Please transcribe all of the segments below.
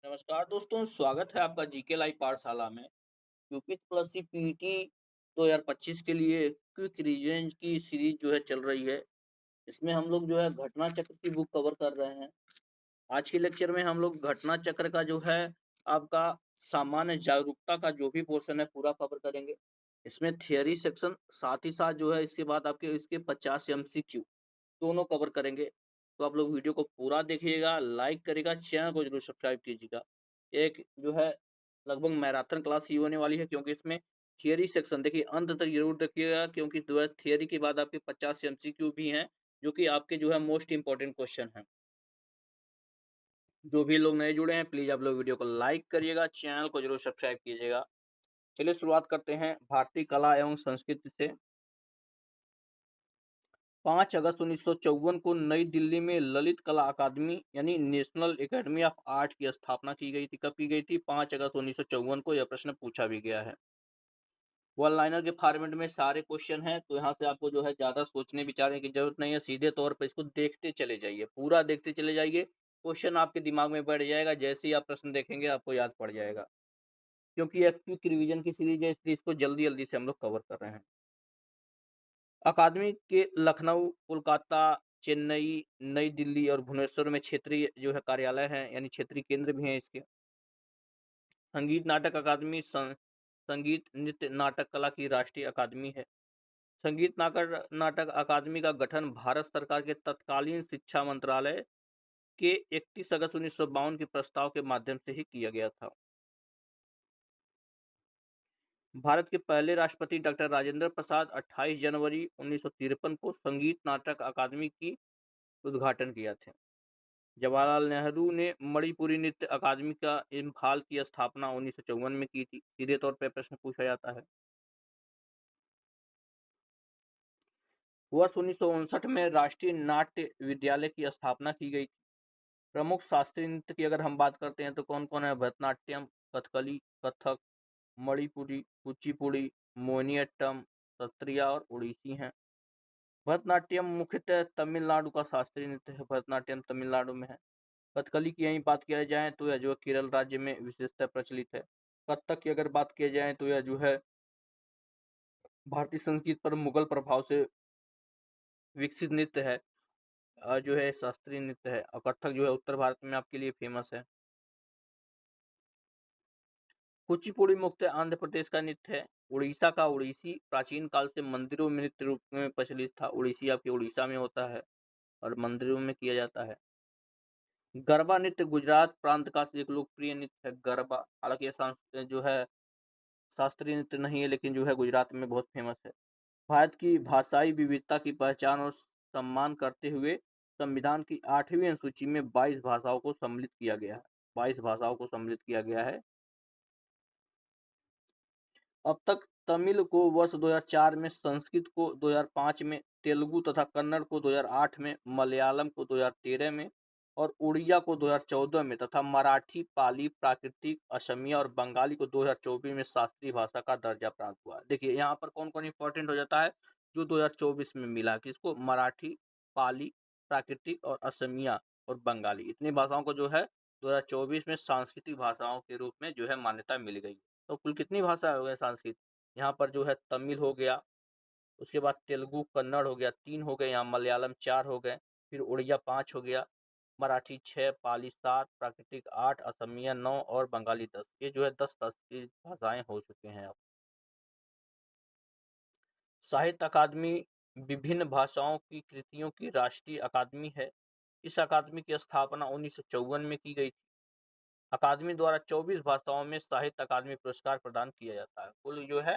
नमस्कार दोस्तों, स्वागत है आपका जीके लाइव पाठशाला में। यूपी प्लस सी पीटी 2025 के लिए क्विक रिविजन की सीरीज जो है चल रही है। इसमें हम लोग जो है घटना चक्र की बुक कवर कर रहे हैं। आज के लेक्चर में हम लोग घटना चक्र का जो है आपका सामान्य जागरूकता का जो भी पोर्शन है पूरा कवर करेंगे। इसमें थियरी सेक्शन साथ ही साथ जो है इसके बाद आपके इसके 50 एमसीक्यू दोनों कवर करेंगे। तो आप लोग वीडियो को पूरा देखिएगा, लाइक करिएगा, चैनल को ज़रूर सब्सक्राइब कीजिएगा। एक जो है लगभग मैराथन क्लास ही होने वाली है, क्योंकि इसमें थियरी सेक्शन देखिए अंत तक ज़रूर देखिएगा, क्योंकि जो है थियरी के बाद आपके 50 एमसीक्यू भी हैं, जो कि आपके जो है मोस्ट इम्पोर्टेंट क्वेश्चन हैं। जो भी लोग नए जुड़े हैं प्लीज़ आप लोग वीडियो को लाइक करिएगा, चैनल को ज़रूर सब्सक्राइब कीजिएगा। चलिए शुरुआत करते हैं भारतीय कला एवं संस्कृति से। 5 अगस्त 1954 को नई दिल्ली में ललित कला अकादमी यानी नेशनल एकेडमी ऑफ आर्ट की स्थापना की गई थी। कब की गई थी? 5 अगस्त 1954 को। यह प्रश्न पूछा भी गया है। वन लाइनर के फॉर्मेट में सारे क्वेश्चन हैं, तो यहाँ से आपको जो है ज़्यादा सोचने विचारने की जरूरत नहीं है। सीधे तौर पर इसको देखते चले जाइए, पूरा देखते चले जाइए। क्वेश्चन आपके दिमाग में बैठ जाएगा, जैसे ही आप प्रश्न देखेंगे आपको याद पड़ जाएगा। क्योंकि यह क्विक रिवीजन की सीरीज है, इसलिए इसको जल्दी जल्दी से हम लोग कवर कर रहे हैं। अकादमी के लखनऊ, कोलकाता, चेन्नई, नई दिल्ली और भुवनेश्वर में क्षेत्रीय जो है कार्यालय हैं, यानी क्षेत्रीय केंद्र भी हैं इसके। संगीत नाटक अकादमी संगीत नृत्य नाटक कला की राष्ट्रीय अकादमी है। संगीत नाटक नाटक अकादमी का गठन भारत सरकार के तत्कालीन शिक्षा मंत्रालय के 31 अगस्त 1952 के प्रस्ताव के माध्यम से ही किया गया था। भारत के पहले राष्ट्रपति डॉक्टर राजेंद्र प्रसाद 28 जनवरी 1953 को संगीत नाटक अकादमी की उद्घाटन किया थे। जवाहरलाल नेहरू ने मणिपुरी नृत्य अकादमी का इम्फाल की स्थापना 1954 में की थी। सीधे तौर पर प्रश्न पूछा जाता है। वर्ष 1959 में राष्ट्रीय नाट्य विद्यालय की स्थापना की गई थी। प्रमुख शास्त्रीय नृत्य की अगर हम बात करते हैं तो कौन कौन है? भरतनाट्यम, कथकली, कथक, मणिपुरी, कुचिपुड़ी, मोहिनीअट्टम, सत्रिया और उड़ीसी हैं। भरतनाट्यम मुख्यतः तमिलनाडु का शास्त्रीय नृत्य है। भरतनाट्यम तमिलनाडु में है। कथकली की यही बात किया जाए तो यह जो है केरल राज्य में विशेषतः प्रचलित है। कथक की अगर बात किया जाए तो यह जो है भारतीय संस्कृति पर मुगल प्रभाव से विकसित नृत्य है, जो है शास्त्रीय नृत्य है। और कथक जो है उत्तर भारत में आपके लिए फेमस है। कुचिपुड़ी मुख्यतः आंध्र प्रदेश का नृत्य है। उड़ीसा का ओडिसी प्राचीन काल से मंदिरों में नृत्य रूप में प्रचलित था। ओडिसी आपके उड़ीसा में होता है और मंदिरों में किया जाता है। गरबा नृत्य गुजरात प्रांत का एक लोकप्रिय नृत्य है गरबा। हालांकि यह जो है शास्त्रीय नृत्य नहीं है, लेकिन जो है गुजरात में बहुत फेमस है। भारत की भाषाई विविधता की पहचान और सम्मान करते हुए संविधान की 8वीं अनुसूची में 22 भाषाओं को सम्मिलित किया गया है। 22 भाषाओं को सम्मिलित किया गया है। अब तक तमिल को वर्ष 2004 में, संस्कृत को 2005 में, तेलुगु तथा कन्नड़ को 2008 में, मलयालम को 2013 में और उड़िया को 2014 में तथा मराठी, पाली, प्राकृतिक, असमिया और बंगाली को 2024 में शास्त्रीय भाषा का दर्जा प्राप्त हुआ। देखिए यहाँ पर कौन कौन इंपॉर्टेंट हो जाता है जो 2024 में मिला, किसको? मराठी, पाली, प्राकृतिक और असमिया और बंगाली, इतनी भाषाओं को जो है 2024 में सांस्कृतिक भाषाओं के रूप में जो है मान्यता मिल गई। तो कुल कितनी भाषा हो गए संस्कृत? यहाँ पर जो है तमिल हो गया, उसके बाद तेलुगु कन्नड़ हो गया, 3 हो गए। यहाँ मलयालम 4 हो गए, फिर उड़िया 5 हो गया, मराठी 6, पाली 7, प्राकृतिक 8, असमिया 9 और बंगाली 10। ये जो है 10 संस्कृत भाषाएं हो चुके हैं अब। साहित्य अकादमी विभिन्न भाषाओं की कृतियों की राष्ट्रीय अकादमी है। इस अकादमी की स्थापना 1954 में की गई थी। अकादमी द्वारा 24 भाषाओं में साहित्य अकादमी पुरस्कार प्रदान किया जाता है। कुल जो है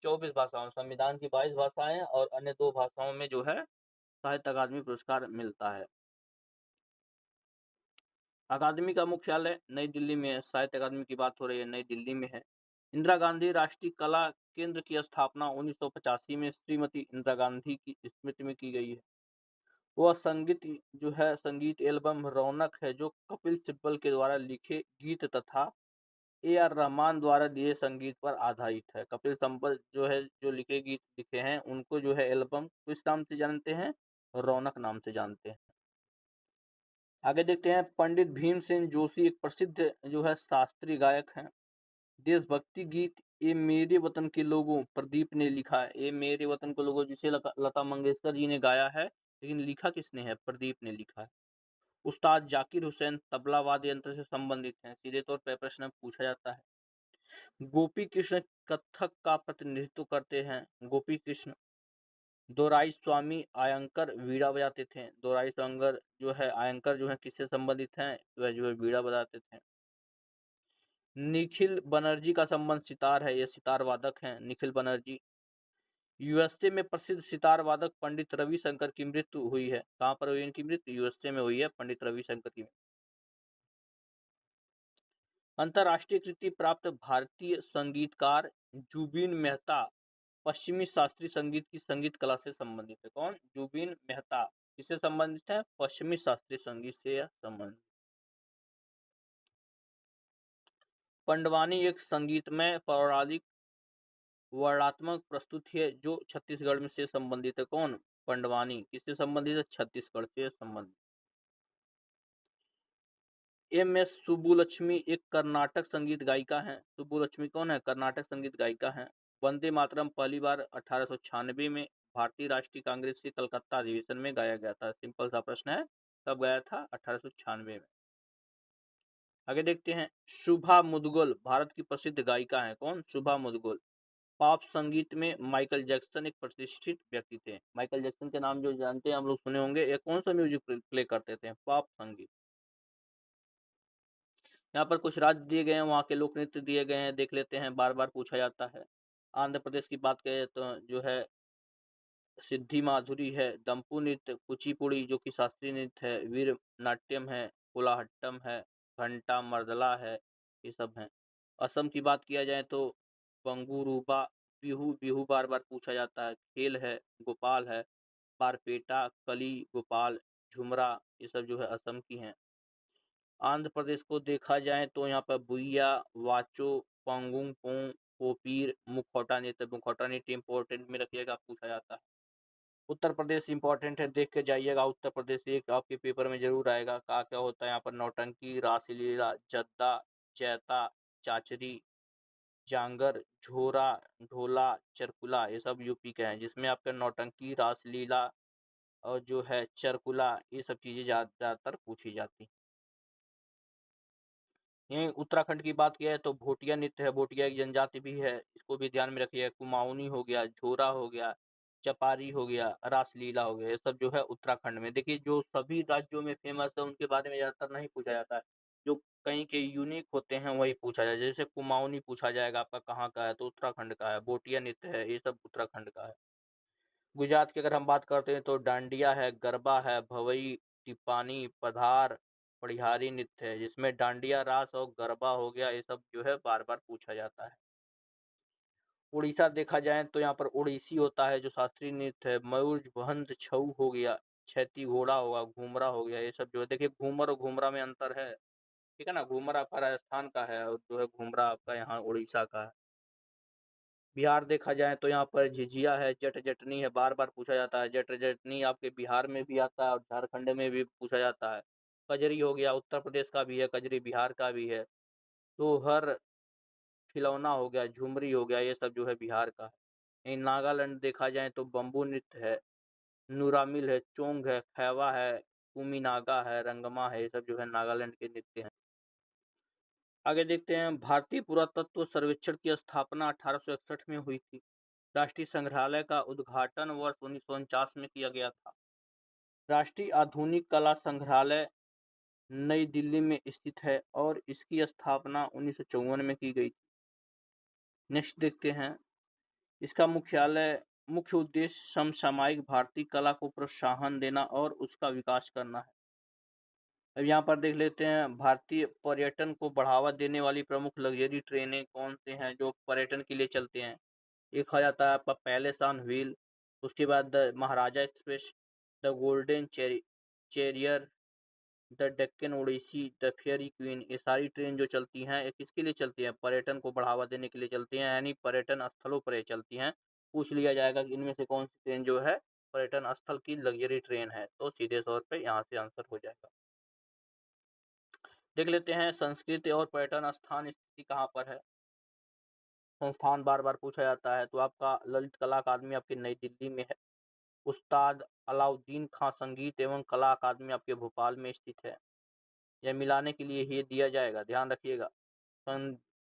24 भाषाओं, संविधान की 22 भाषाएं और अन्य 2 भाषाओं में जो है साहित्य अकादमी पुरस्कार मिलता है। अकादमी का मुख्यालय नई दिल्ली में है। साहित्य अकादमी की बात हो रही है, नई दिल्ली में है। इंदिरा गांधी राष्ट्रीय कला केंद्र की स्थापना 1985 में श्रीमती इंदिरा गांधी की स्मृति में की गई है। वह संगीत जो है संगीत एल्बम रौनक है, जो कपिल सिब्बल के द्वारा लिखे गीत तथा ए आर रहमान द्वारा दिए संगीत पर आधारित है। कपिल सिब्बल जो है जो लिखे गीत लिखे हैं उनको जो है एल्बम किस नाम से जानते हैं? रौनक नाम से जानते हैं। आगे देखते हैं, पंडित भीमसेन जोशी एक प्रसिद्ध जो है शास्त्रीय गायक हैं। देशभक्ति गीत ये मेरे वतन के लोगों प्रदीप ने लिखा है। ये मेरे वतन के लोगों जिसे लता मंगेशकर जी ने गाया है, लेकिन लिखा किसने है? प्रदीप ने लिखा है। उस्ताद जाकिर हुसैन तबला वाद्य यंत्र से संबंधित हैं, सीधे तौर पर प्रश्न पूछा जाता है। गोपी कृष्ण कथक का प्रतिनिधित्व करते हैं। गोपी कृष्ण दोराई स्वामी आयंकर वीणा बजाते थे। दोराई स्वांगर जो है आयंकर जो है किससे संबंधित हैं? वह जो है वीणा बजाते थे। निखिल बनर्जी का संबंध सितार है, ये सितार वादक हैं निखिल बनर्जी। यूएसए में प्रसिद्ध सितार वादक पंडित रविशंकर की मृत्यु हुई है। कहाँ पर हुई इनकी मृत्यु? यूएसए में हुई है पंडित रविशंकर की। अंतर्राष्ट्रीय कृति प्राप्त भारतीय संगीतकार जुबीन मेहता पश्चिमी शास्त्रीय संगीत की संगीत कला से संबंधित है। कौन? जुबीन मेहता किससे संबंधित है? पश्चिमी शास्त्रीय संगीत से संबंधित। पंडवानी एक संगीतमय पौराणिक वर्णात्मक प्रस्तुति है जो छत्तीसगढ़ में से संबंधित है। कौन? पंडवानी किससे संबंधित है? छत्तीसगढ़ से संबंधित। एम.एस. सुब्बुलक्ष्मी एक कर्नाटक संगीत गायिका हैं। सुब्बुलक्ष्मी कौन है? कर्नाटक संगीत गायिका हैं। वंदे मातरम पहली बार 1896 में भारतीय राष्ट्रीय कांग्रेस के कलकत्ता अधिवेशन में गाया गया था। सिंपल सा प्रश्न है, कब गाया था? 1896 में। आगे देखते हैं, शुभा मुदगल भारत की प्रसिद्ध गायिका हैं। कौन? शुभा मुदगल। पॉप संगीत में माइकल जैक्सन एक प्रतिष्ठित व्यक्ति थे। माइकल जैक्सन के नाम जो जानते हैं हम लोग सुने होंगे, ये कौन सा म्यूजिक प्ले करते थे? पॉप संगीत। यहाँ पर कुछ राज्य दिए गए हैं, वहाँ के लोक नृत्य दिए गए हैं, देख लेते हैं, बार बार पूछा जाता है। आंध्र प्रदेश की बात करें तो जो है सिद्धि माधुरी है, दम्पू नृत्य, कुचिपुड़ी जो कि शास्त्रीय नृत्य है, वीर नाट्यम है, कोलाहट्टम है, घंटा मर्दला है, ये सब हैं। असम की बात किया जाए तो बंगुरुबा, बिहू बिहू बार बार पूछा जाता है, खेल है, गोपाल है, बारपेटा, कली, गोपाल, झुमरा, ये सब जो है असम की हैं। आंध्र प्रदेश को देखा जाए तो यहाँ पर बुइया, वाचो, पंगुंग पोंग, पोपीर, मुखौटा नृत्य, मुखौटा नृत्य इंपॉर्टेंट में रखिएगा, पूछा जाता है। उत्तर प्रदेश इंपॉर्टेंट है, देख के जाइएगा। उत्तर प्रदेश एक आपके पेपर में जरूर आएगा। क्या क्या होता है यहाँ पर? नौटंकी, रासलीला, जद्दा, जैता, चाचरी, जांगर, झोरा, ढोला, चरकुला, ये सब यूपी के हैं, जिसमें आपका नौटंकी, रासलीला और जो है चरकुला, ये सब चीजें ज्यादातर पूछी जाती हैं। यहीं उत्तराखंड की बात किया है तो भोटिया नृत्य है, भोटिया एक जनजाति भी है, इसको भी ध्यान में रखिए। कुमाऊनी हो गया, झोरा हो गया, चपारी हो गया, रासलीला हो गया, ये सब जो है उत्तराखंड में। देखिए, जो सभी राज्यों में फेमस है उनके बारे में ज्यादातर नहीं पूछा जाता है, जो कहीं के यूनिक होते हैं वही पूछा जाए। जैसे कुमाऊनी पूछा जाएगा आपका कहाँ का है, तो उत्तराखंड का है। भोटिया नृत्य है, ये सब उत्तराखंड का है। गुजरात की अगर हम बात करते हैं तो डांडिया है, गरबा है, भवई, टिप्पानी, पधार, पढ़ियारी नृत्य है, जिसमें डांडिया रास और गरबा हो गया, ये सब जो है बार बार पूछा जाता है। उड़ीसा देखा जाए तो यहाँ पर उड़ीसी होता है जो शास्त्रीय नृत्य है। मयूर भंज छऊ हो गया, छैती घोड़ा होगा, घूमरा हो गया, ये सब जो है। देखिए, घूमर और घूमरा में अंतर है, ठीक है ना। घूमर आपका राजस्थान का है और जो है घूमरा आपका यहाँ उड़ीसा का है। बिहार देखा जाए तो यहाँ पर झिझिया है, जट जटनी है, बार बार पूछा जाता है। जट जटनी आपके बिहार में भी आता है और झारखंड में भी पूछा जाता है। कजरी हो गया, उत्तर प्रदेश का भी है, कजरी बिहार का भी है। तो हर खिलौना हो गया, झुमरी हो गया, ये सब जो है बिहार का है। यहीं नागालैंड देखा जाए तो बम्बू नृत्य है, नूरामिल है, चोंग है, खैवा है, कुमीनागा है, रंगमा है, ये सब जो है नागालैंड के नृत्य हैं। आगे देखते हैं, भारतीय पुरातत्व सर्वेक्षण की स्थापना 1861 में हुई थी। राष्ट्रीय संग्रहालय का उद्घाटन वर्ष 1949 में किया गया था। राष्ट्रीय आधुनिक कला संग्रहालय नई दिल्ली में स्थित है और इसकी स्थापना 1954 में की गई थी। नेक्स्ट देखते हैं, इसका मुख्य उद्देश्य समसामयिक भारतीय कला को प्रोत्साहन देना और उसका विकास करना है। अब यहाँ पर देख लेते हैं, भारतीय पर्यटन को बढ़ावा देने वाली प्रमुख लग्जरी ट्रेनें कौन से हैं जो पर्यटन के लिए चलते हैं। एक आ जाता है आपका पैलेस ऑन व्हील, उसके बाद the Maharaja express, the golden chariot, the Deccan odyssey, the fairy queen, ये सारी ट्रेन जो चलती हैं ये किसके लिए चलती हैं? पर्यटन को बढ़ावा देने के लिए चलती हैं, यानी पर्यटन स्थलों पर ये चलती हैं। पूछ लिया जाएगा कि इनमें से कौन सी ट्रेन जो है पर्यटन स्थल की लग्जरी ट्रेन है, तो सीधे तौर पे यहाँ से आंसर हो जाएगा। देख लेते हैं संस्कृति और पर्यटन स्थान स्थिति कहाँ पर है। संस्थान बार बार पूछा जाता है, तो आपका ललित कला अकादमी आपकी नई दिल्ली में है। उस्ताद अलाउद्दीन खां संगीत एवं कला अकादमी आपके भोपाल में स्थित है। यह मिलाने के लिए ये दिया जाएगा, ध्यान रखिएगा।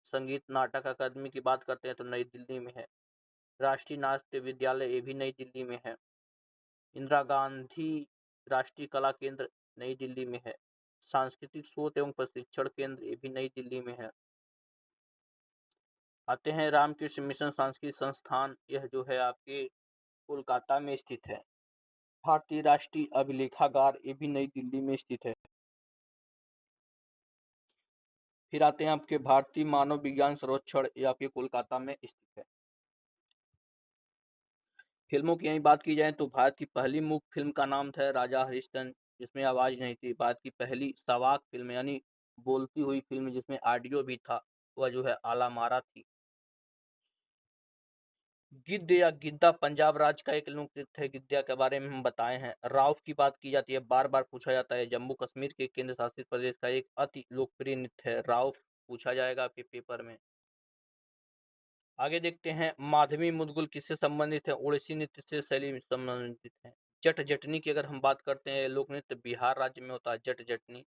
संगीत नाटक अकादमी की बात करते हैं तो नई दिल्ली में है। राष्ट्रीय नाट्य विद्यालय ये भी नई दिल्ली में है। इंदिरा गांधी राष्ट्रीय कला केंद्र नई दिल्ली में है। सांस्कृतिक शोध एवं प्रशिक्षण केंद्र ये भी नई दिल्ली में है। आते हैं रामकृष्ण मिशन सांस्कृतिक संस्थान, यह जो है आपके कोलकाता में स्थित है। भारतीय राष्ट्रीय अभिलेखागार ये भी नई दिल्ली में स्थित है। फिर आते हैं आपके भारतीय मानव विज्ञान सर्वेक्षण, ये आपके कोलकाता में स्थित है। फिल्मों की यही बात की जाए तो भारत की पहली मूक फिल्म का नाम था राजा हरिश्चंद्र, जिसमें आवाज नहीं थी। भारत की पहली सवाक फिल्म यानी बोलती हुई फिल्म जिसमें ऑडियो भी था, वह जो है आला मारा थी। गिद्ध या गिद्दा पंजाब राज्य का एक लोक नृत्य है। गिद्दा के बारे में हम बताए हैं। राउफ की बात की जाती है, बार बार पूछा जाता है। जम्मू कश्मीर के केंद्र शासित प्रदेश का एक अति लोकप्रिय नृत्य है। राउफ पूछा जाएगा आपके पेपर में। आगे देखते हैं माधवी मुदगुल किससे संबंधित है। ओडिसी नृत्य से शैली में संबंधित है। जट जटनी की अगर हम बात करते हैं, लोक नृत्य बिहार राज्य में होता है जट जटनी।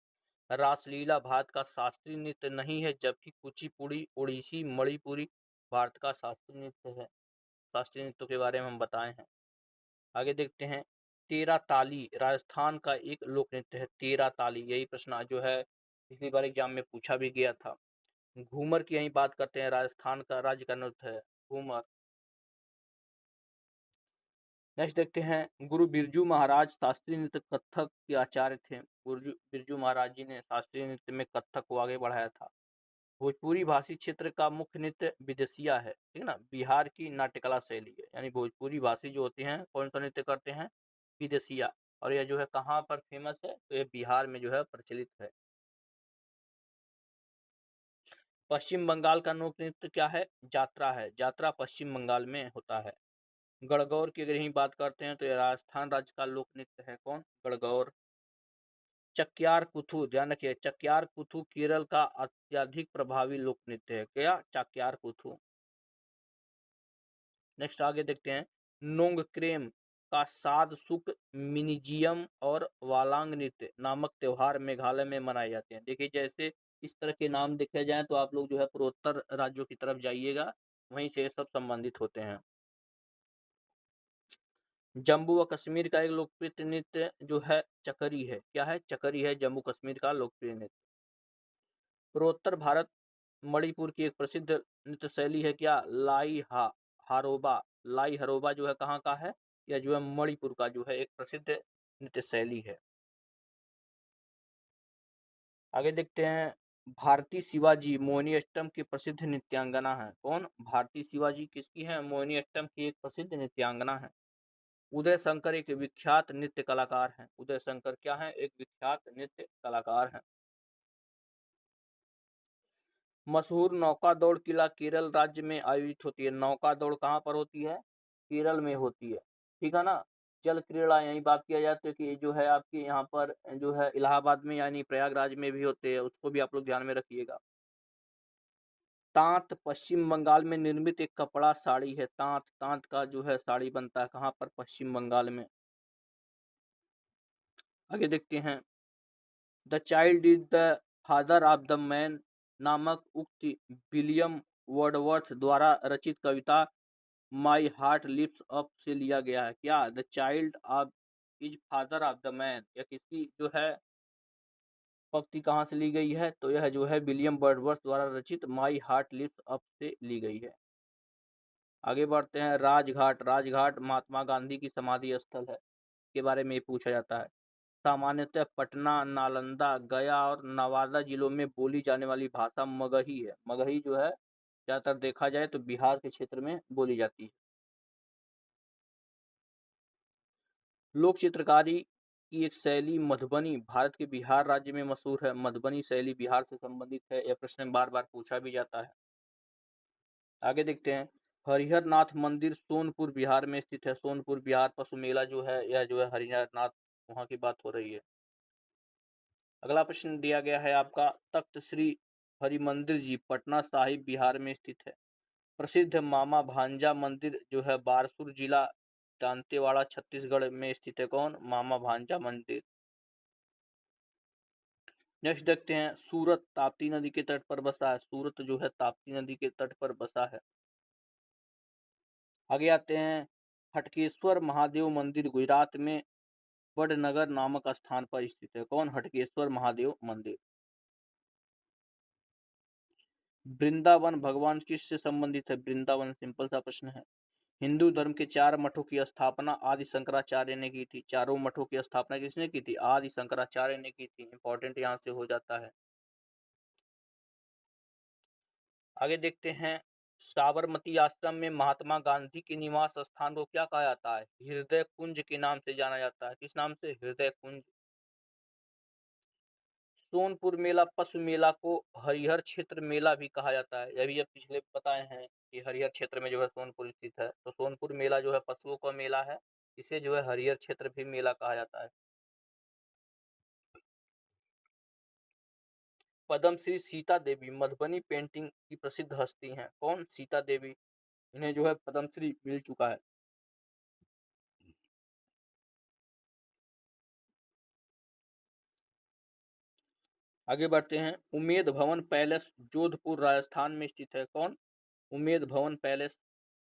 रासलीला भारत का शास्त्रीय नृत्य नहीं है, जबकि कुचिपुड़ी ओडिसी मणिपुरी भारत का शास्त्रीय नृत्य है। शास्त्रीय नृत्यों के बारे में हम बताए हैं। आगे देखते हैं तेरा ताली राजस्थान का एक लोक नृत्य है। तेरा ताली, यही प्रश्न जो है पिछली बार एग्जाम में पूछा भी गया था। घूमर की यही बात करते हैं, राजस्थान का राज्य का नृत्य है घूमर। नेक्स्ट देखते हैं गुरु बिरजू महाराज शास्त्रीय नृत्य कथक के आचार्य थे। गुरु बिरजू महाराज जी ने शास्त्रीय नृत्य में कथक को आगे बढ़ाया था। भोजपुरी भाषी क्षेत्र का मुख्य नृत्य विदेशिया है, ठीक है ना। बिहार की नाट्यकला शैली है, यानी भोजपुरी भाषी जो होते हैं कौन सा नृत्य करते हैं, विदेशिया। और यह जो है कहाँ पर फेमस है, तो यह बिहार में जो है प्रचलित है। पश्चिम बंगाल का लोक नृत्य क्या है, जात्रा है। जात्रा पश्चिम बंगाल में होता है। गणगौर की अगर यही बात करते हैं तो यह राजस्थान राज्य का लोक नृत्य है। कौन, गणगौर। चक्यार कुथु, ध्यान रखिए चक्यार कुथु केरल का अत्यधिक प्रभावी लोक नृत्य है। क्या, चक्यार कुथु। नेक्स्ट आगे देखते हैं नोंगक्रेम का साध सुक मिनिजियम और वालांग नृत्य नामक त्योहार मेघालय में मनाए जाते हैं। देखिए जैसे इस तरह के नाम देखे जाएं तो आप लोग जो है पूर्वोत्तर राज्यों की तरफ जाइएगा, वहीं से सब संबंधित होते हैं। जम्मू व कश्मीर का एक लोकप्रिय नृत्य जो है चकरी है। क्या है, चकरी है जम्मू कश्मीर का लोकप्रिय नृत्य। पूर्वोत्तर भारत मणिपुर की एक प्रसिद्ध नृत्य शैली है क्या, हारोबा। लाई हरोबा जो है कहाँ का है, या जो है मणिपुर का जो है एक प्रसिद्ध नृत्य शैली है। आगे देखते हैं भारती शिवाजी मोहिनी अट्टम की प्रसिद्ध नृत्यांगना है। कौन, भारती शिवाजी किसकी है, मोहिनी अट्टम की एक प्रसिद्ध नृत्यांगना है। उदय शंकर एक विख्यात नृत्य कलाकार हैं। उदय शंकर क्या है, एक विख्यात नृत्य कलाकार हैं। मशहूर नौका दौड़ किला केरल राज्य में आयोजित होती है। नौका दौड़ कहाँ पर होती है, केरल में होती है, ठीक है ना। जल क्रीड़ा यही बात किया जाता है कि जो है आपके यहाँ पर जो है इलाहाबाद में यानी प्रयागराज में भी होते हैं, उसको भी आप लोग ध्यान में रखिएगा। तांत पश्चिम बंगाल में निर्मित एक कपड़ा साड़ी है। तांत, तांत का जो है साड़ी बनता है कहाँ पर, पश्चिम बंगाल में। आगे देखते हैं the child is the father of the man नामक उक्ति विलियम वर्डवर्थ द्वारा रचित कविता माई हार्ट लिफ्ट्स अप से लिया गया है। क्या, the child of is father of the man, या किसकी जो है पंक्ति कहाँ से ली गई है, तो यह जो है विलियम वर्डवर्थ द्वारा रचित माई हार्ट लिफ्ट्स अप से ली गई है। आगे बढ़ते हैं राजघाट। राजघाट महात्मा गांधी की समाधि स्थल है, के बारे में पूछा जाता है। सामान्यतः पटना, नालंदा, गया और नवादा जिलों में बोली जाने वाली भाषा मगही है। मगही जो है ज्यादातर देखा जाए तो बिहार के क्षेत्र में बोली जाती है। लोक चित्रकारी की एक शैली मधुबनी भारत के बिहार राज्य में मशहूर है। मधुबनी शैली बिहार से संबंधित है, यह प्रश्न बार बार पूछा भी जाता है। आगे देखते हैं हरिहर नाथ मंदिर सोनपुर बिहार में स्थित है। सोनपुर बिहार, पशु मेला जो है यह जो है हरिहर नाथ, वहाँ की बात हो रही है। अगला प्रश्न दिया गया है आपका, तख्त श्री हरिमंदिर जी पटना साहिब बिहार में स्थित है। प्रसिद्ध मामा भांजा मंदिर जो है बारसूर जिला दांतेवाड़ा छत्तीसगढ़ में स्थित है। कौन? मामा भांजा मंदिर। नेक्स्ट देखते हैं, सूरत ताप्ती नदी के तट पर बसा है। सूरत जो है ताप्ती नदी के तट पर बसा है। आगे आते हैं, हटकेश्वर महादेव मंदिर गुजरात में वडनगर नामक स्थान पर स्थित है। कौन? हटकेश्वर महादेव मंदिर। वृंदावन भगवान किससे संबंधित है? वृंदावन सिंपल सा प्रश्न है। हिंदू धर्म के 4 मठों की स्थापना आदि शंकराचार्य ने की थी। चारों मठों की स्थापना किसने की थी? आदि शंकराचार्य ने की थी। इंपॉर्टेंट यहां से हो जाता है। आगे देखते हैं, साबरमती आश्रम में महात्मा गांधी के निवास स्थान को क्या कहा जाता है? हृदय कुंज के नाम से जाना जाता है। किस नाम से? हृदय कुंज। सोनपुर मेला पशु मेला को हरिहर क्षेत्र मेला भी कहा जाता है। यह भी अब पिछले बताए हैं कि हरिहर क्षेत्र में जो है सोनपुर स्थित है, तो सोनपुर मेला जो है पशुओं का मेला है, इसे जो है हरिहर क्षेत्र भी मेला कहा जाता है। पद्मश्री सीता देवी मधुबनी पेंटिंग की प्रसिद्ध हस्ती हैं। कौन? सीता देवी। इन्हें जो है पद्मश्री मिल चुका है। आगे बढ़ते हैं, उमेद भवन पैलेस जोधपुर राजस्थान में स्थित है। कौन? उमेद भवन पैलेस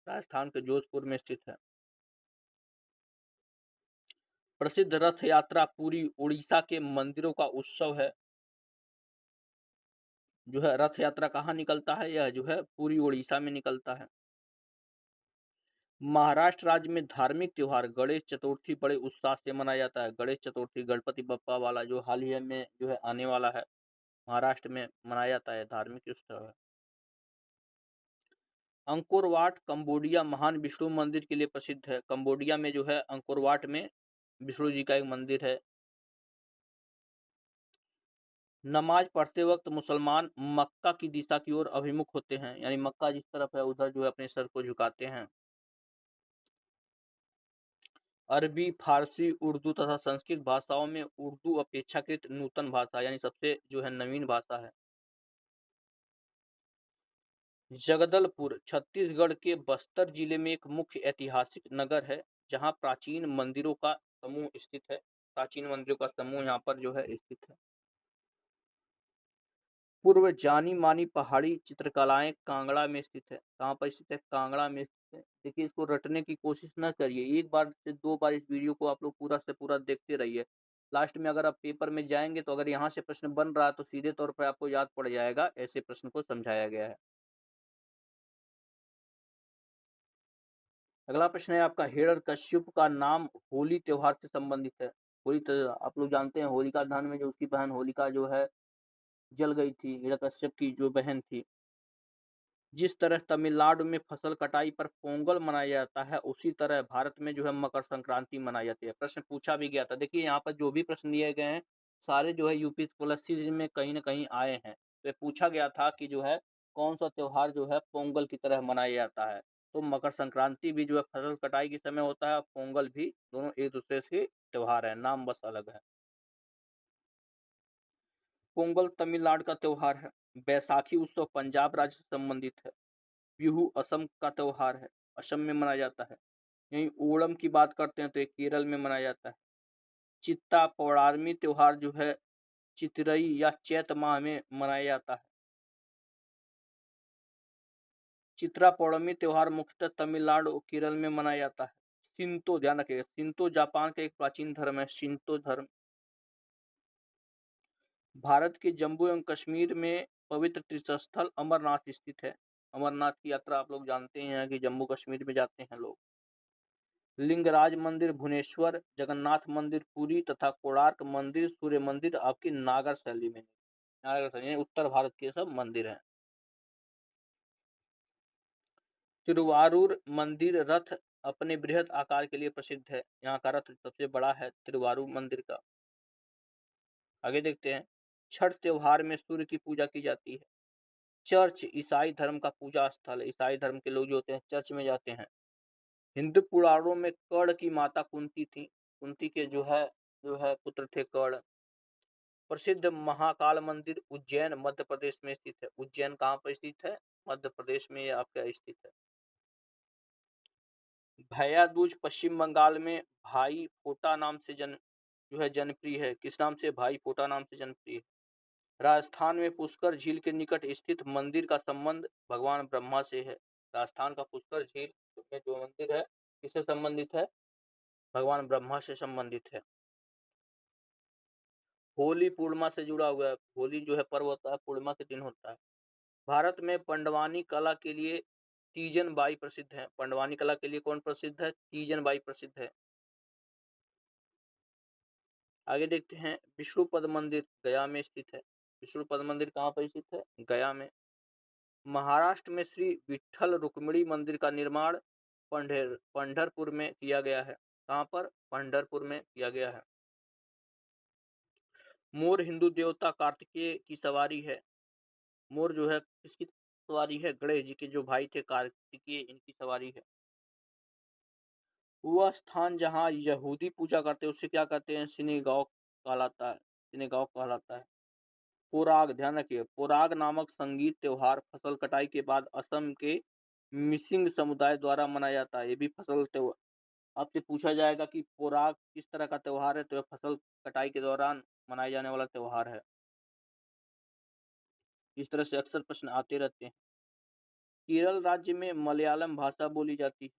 राजस्थान के जोधपुर में स्थित है। प्रसिद्ध रथ यात्रा पूरी उड़ीसा के मंदिरों का उत्सव है। जो है रथ यात्रा कहाँ निकलता है? यह जो है पूरी उड़ीसा में निकलता है। महाराष्ट्र राज्य में धार्मिक त्योहार गणेश चतुर्थी बड़े उत्साह से मनाया जाता है। गणेश चतुर्थी गणपति बप्पा वाला जो हाल ही में जो है आने वाला है, महाराष्ट्र में मनाया जाता है, धार्मिक उत्सव है। अंकोर वाट कंबोडिया महान विष्णु मंदिर के लिए प्रसिद्ध है। कंबोडिया में जो है अंकोर वाट में विष्णु जी का एक मंदिर है। नमाज पढ़ते वक्त मुसलमान मक्का की दिशा की ओर अभिमुख होते हैं, यानी मक्का जिस तरफ है उधर जो है अपने सर को झुकाते हैं। अरबी, फारसी, उर्दू तथा संस्कृत भाषाओं में उर्दू अपेक्षाकृत नूतन भाषा, यानी सबसे जो है नवीन भाषा है। जगदलपुर छत्तीसगढ़ के बस्तर जिले में एक मुख्य ऐतिहासिक नगर है, जहां प्राचीन मंदिरों का समूह स्थित है। प्राचीन मंदिरों का समूह यहाँ पर जो है स्थित है। पूर्व जानी मानी पहाड़ी चित्रकलाएं कांगड़ा में स्थित है। कहाँ पर स्थित है? कांगड़ा में स्थित है। देखिए, इसको रटने की कोशिश न करिए, एक बार से दो बार इस वीडियो को आप लोग पूरा से पूरा देखते रहिए। लास्ट में अगर आप पेपर में जाएंगे तो अगर यहाँ से प्रश्न बन रहा है तो सीधे तौर पर आपको याद पड़ जाएगा, ऐसे प्रश्न को समझाया गया है। अगला प्रश्न है आपका, हिरण्यकश्यप का नाम होली त्योहार से संबंधित है। होली तो आप लोग जानते हैं, होलिका दहन में जो उसकी बहन होलिका जो है जल गई थी, हिरण्यकश्यप की जो बहन थी। जिस तरह तमिलनाडु में फसल कटाई पर पोंगल मनाया जाता है, उसी तरह भारत में जो है मकर संक्रांति मनाई जाती है। प्रश्न पूछा भी गया था। देखिए, यहाँ पर जो भी प्रश्न दिए गए हैं सारे जो है यूपी पॉलिसी में कहीं ना कहीं आए हैं। तो पूछा गया था कि जो है कौन सा त्योहार जो है पोंगल की तरह मनाया जाता है, तो मकर संक्रांति भी जो है फसल कटाई के समय होता है, पोंगल भी, दोनों एक दूसरे से त्योहार है, नाम बस अलग है। पोंगल तमिलनाडु का त्योहार है। बैसाखी उत्सव पंजाब राज्य से संबंधित है। बिहू असम का त्योहार है, असम में मनाया जाता है। यहीं ओणम की बात करते हैं तो ये केरल में मनाया जाता है। चित्ता पौराणमी त्योहार जो है चितरई या चैत माह में मनाया जाता है। चित्रा पौर्णमी त्योहार मुख्यतः तमिलनाडु और केरल में मनाया जाता है। शिंतो, ध्यान रखिएगा, शिंतो जापान का एक प्राचीन धर्म है, शिंतो धर्म। भारत के जम्मू एवं कश्मीर में पवित्र तीर्थस्थल अमरनाथ स्थित है। अमरनाथ की यात्रा आप लोग जानते हैं कि जम्मू कश्मीर में जाते हैं लोग। लिंगराज मंदिर भुवनेश्वर, जगन्नाथ मंदिर पुरी तथा कोणार्क मंदिर सूर्य मंदिर आपकी नागर शैली में, नागर शैली उत्तर भारत के सब मंदिर हैं। तिरुवारूर मंदिर रथ अपने बृहद आकार के लिए प्रसिद्ध है। यहाँ का रथ सबसे बड़ा है तिरुवारूर मंदिर का। आगे देखते हैं, छठ त्योहार में सूर्य की पूजा की जाती है। चर्च ईसाई धर्म का पूजा स्थल है। ईसाई धर्म के लोग जो होते हैं चर्च में जाते हैं। हिंदू पुराणों में कर्ण की माता कुंती थी। कुंती के जो है पुत्र थे कर्ण। प्रसिद्ध महाकाल मंदिर उज्जैन मध्य प्रदेश में स्थित है। उज्जैन कहाँ पर स्थित है? मध्य प्रदेश में ये आपका स्थित है। भैया दूज पश्चिम बंगाल में भाई फोटा नाम से जो है जनप्रिय है। किस नाम से? भाई फोटा नाम से जनप्रिय है। राजस्थान में पुष्कर झील के निकट स्थित मंदिर का संबंध भगवान ब्रह्मा से है। राजस्थान का पुष्कर झील में जो मंदिर है किससे संबंधित है? भगवान ब्रह्मा से संबंधित है। होली पूर्णिमा से जुड़ा हुआ है। होली जो है पर्व होता है पूर्णिमा के दिन होता है। भारत में पंडवानी कला के लिए तीजन बाई प्रसिद्ध है। पंडवानी कला के लिए कौन प्रसिद्ध है? तीजन बाई प्रसिद्ध है। आगे देखते हैं, विष्णुपद मंदिर गया में स्थित है। विष्णुपद मंदिर कहाँ पर स्थित है? गया में। महाराष्ट्र में श्री विठ्ठल रुक्मिणी मंदिर का निर्माण पंढरपुर में किया गया है। कहाँ पर? पंढरपुर में किया गया है। मोर हिंदू देवता कार्तिकेय की सवारी है। मोर जो है किसकी सवारी है? गणेश जी के जो भाई थे कार्तिकेय, इनकी सवारी है। वह स्थान जहाँ यहूदी पूजा करते हैं उसे क्या कहते हैं? सिनेगॉग कहलाता है। सिनेगॉग कहलाता है। पोराग, ध्यान रखिए, पोराग नामक संगीत त्योहार फसल कटाई के बाद असम के मिसिंग समुदाय द्वारा मनाया जाता है। ये भी फसल त्योहार आपसे पूछा जाएगा कि पोराग किस तरह का त्योहार है, तो यह फसल कटाई के दौरान मनाए जाने वाला त्योहार है। इस तरह से अक्सर प्रश्न आते रहते हैं। केरल राज्य में मलयालम भाषा बोली जाती है।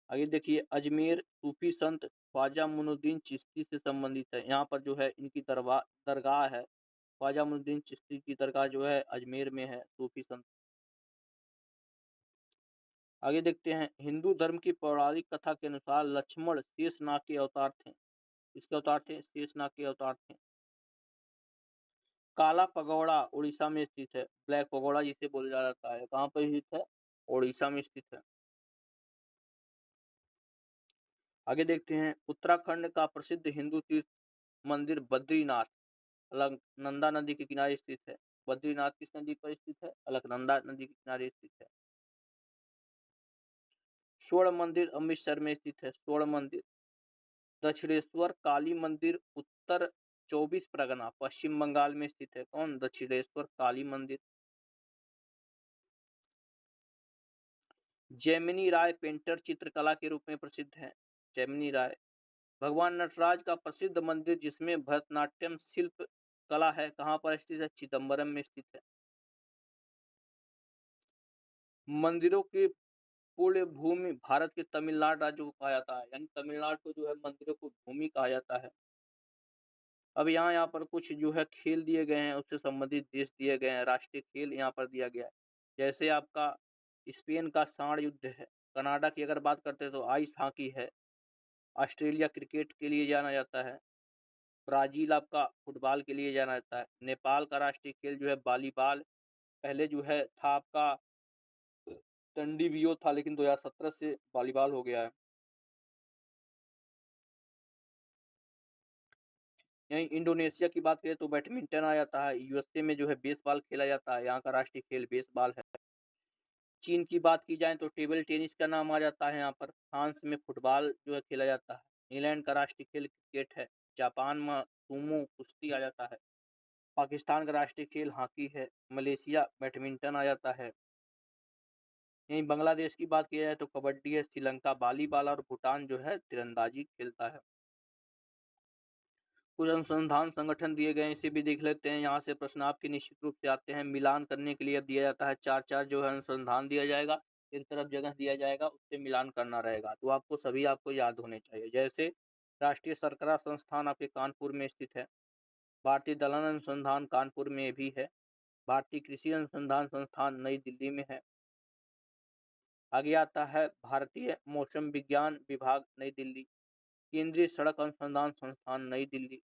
आगे देखिए, अजमेर सूफी संत ख्वाजा मुइनुद्दीन चिश्ती से संबंधित है। यहाँ पर जो है इनकी दरगाह है। ख्वाजा मुइनुद्दीन चिश्ती की दरगाह जो है अजमेर में है, सूफी संत। आगे देखते हैं, हिंदू धर्म की पौराणिक कथा के अनुसार लक्ष्मण शेषनाग के अवतार थे। इसके अवतार थे? शेषनाग के अवतार थे। काला पगोड़ा उड़ीसा में स्थित है। ब्लैक पगोड़ा जिसे बोला जाता है, कहाँ पर स्थित है? उड़ीसा में स्थित है। आगे देखते हैं, उत्तराखंड का प्रसिद्ध हिंदू तीर्थ मंदिर बद्रीनाथ अलकनंदा नदी के किनारे स्थित है। बद्रीनाथ किस नदी पर स्थित है? अलकनंदा नदी के किनारे स्थित है। स्वर्ण मंदिर अमृतसर में स्थित है। स्वर्ण मंदिर। दक्षिणेश्वर काली मंदिर उत्तर 24 परगना पश्चिम बंगाल में स्थित है। कौन? दक्षिणेश्वर काली मंदिर। जैमिनी राय पेंटर चित्रकला के रूप में प्रसिद्ध है। जैमिनी राय। भगवान नटराज का प्रसिद्ध मंदिर जिसमें भरतनाट्यम शिल्प कला है, कहाँ पर स्थित है? चिदम्बरम में स्थित है। मंदिरों की पूर्ण भूमि भारत के तमिलनाडु राज्य को कहा जाता है। यानी तमिलनाडु को जो है मंदिरों को भूमि कहा जाता है। अब यहाँ पर कुछ जो है खेल दिए गए हैं, उससे संबंधित देश दिए गए हैं। राष्ट्रीय खेल यहाँ पर दिया गया है। जैसे आपका स्पेन का सांड युद्ध है। कनाडा की अगर बात करते हैं तो आइस हॉकी है। ऑस्ट्रेलिया क्रिकेट के लिए जाना जाता है। ब्राजील आपका फुटबॉल के लिए जाना जाता है। नेपाल का राष्ट्रीय खेल जो है वॉलीबॉल पहले जो है था आपका डंडीबियो था, लेकिन 2017 से वॉलीबॉल हो गया है। यहीं इंडोनेशिया की बात करें तो बैडमिंटन आ जाता है। यूएसए में जो है बेसबॉल खेला जाता है। यहाँ का राष्ट्रीय खेल बेसबॉल है। चीन की बात की जाए तो टेबल टेनिस का नाम आ जाता है यहाँ पर। फ्रांस में फुटबॉल जो है खेला जाता है। इंग्लैंड का राष्ट्रीय खेल क्रिकेट है। जापान में सुमो कुश्ती आ जाता है। पाकिस्तान का राष्ट्रीय खेल हॉकी है। मलेशिया बैडमिंटन आ जाता है। यहीं बांग्लादेश की बात की जाए तो कबड्डी है। श्रीलंका वॉलीबॉल और भूटान जो है तीरंदाजी खेलता है। कुछ अनुसंधान संगठन दिए गए हैं, इसे भी देख लेते हैं। यहाँ से प्रश्न आपके निश्चित रूप से आते हैं। मिलान करने के लिए अब दिया जाता है चार चार जो है अनुसंधान दिया जाएगा। एक तरफ जगह दिया जाएगा, उससे मिलान करना रहेगा। तो आपको सभी आपको याद होने चाहिए। जैसे राष्ट्रीय शर्करा संस्थान आपके कानपुर में स्थित है। भारतीय दलहन अनुसंधान कानपुर में भी है। भारतीय कृषि अनुसंधान संस्थान नई दिल्ली में है। आगे आता है भारतीय मौसम विज्ञान विभाग नई दिल्ली। केंद्रीय सड़क अनुसंधान संस्थान नई दिल्ली।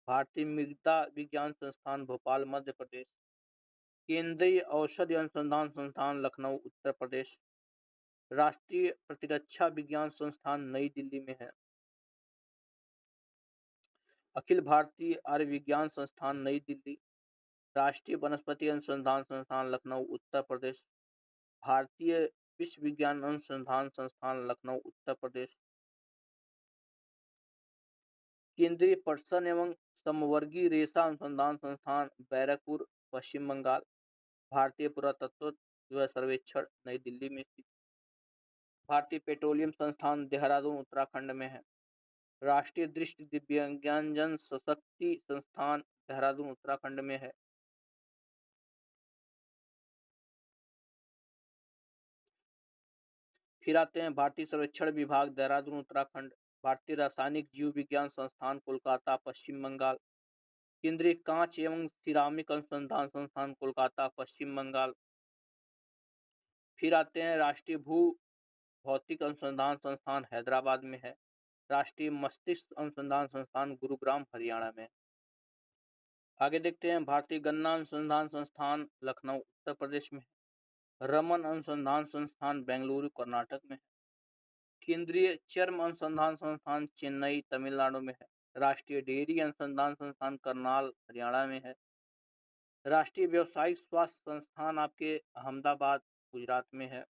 भारतीय मृदा विज्ञान संस्थान भोपाल मध्य प्रदेश। केंद्रीय औषधि अनुसंधान संस्थान लखनऊ उत्तर प्रदेश। राष्ट्रीय प्रतिरक्षा विज्ञान संस्थान नई दिल्ली में है। अखिल भारतीय आयुर्विज्ञान संस्थान नई दिल्ली। राष्ट्रीय वनस्पति अनुसंधान संस्थान लखनऊ उत्तर प्रदेश। भारतीय विश्व विज्ञान अनुसंधान संस्थान लखनऊ उत्तर प्रदेश। केंद्रीय पर्यटन एवं समवर्गीय रेशा अनुसंधान संस्थान बैरकपुर पश्चिम बंगाल। भारतीय पुरातत्व जो है सर्वेक्षण नई दिल्ली में स्थित। भारतीय पेट्रोलियम संस्थान देहरादून उत्तराखंड में है। राष्ट्रीय दृष्टि दिव्यांगजन सशक्ति संस्थान देहरादून उत्तराखंड में है। फिर आते हैं भारतीय सर्वेक्षण विभाग देहरादून उत्तराखंड। भारतीय रासायनिक जीव विज्ञान संस्थान कोलकाता पश्चिम बंगाल। केंद्रीय कांच एवं सिरामिक अनुसंधान संस्थान कोलकाता पश्चिम बंगाल। फिर आते हैं राष्ट्रीय भू भौतिक अनुसंधान संस्थान हैदराबाद में है। राष्ट्रीय मस्तिष्क अनुसंधान संस्थान गुरुग्राम हरियाणा में। आगे देखते हैं भारतीय गन्ना अनुसंधान संस्थान लखनऊ उत्तर प्रदेश में है। रमन अनुसंधान संस्थान बेंगलुरु कर्नाटक में है। केंद्रीय चर्म अनुसंधान संस्थान चेन्नई तमिलनाडु में है। राष्ट्रीय डेयरी अनुसंधान संस्थान करनाल हरियाणा में है। राष्ट्रीय व्यावसायिक स्वास्थ्य संस्थान आपके अहमदाबाद गुजरात में है।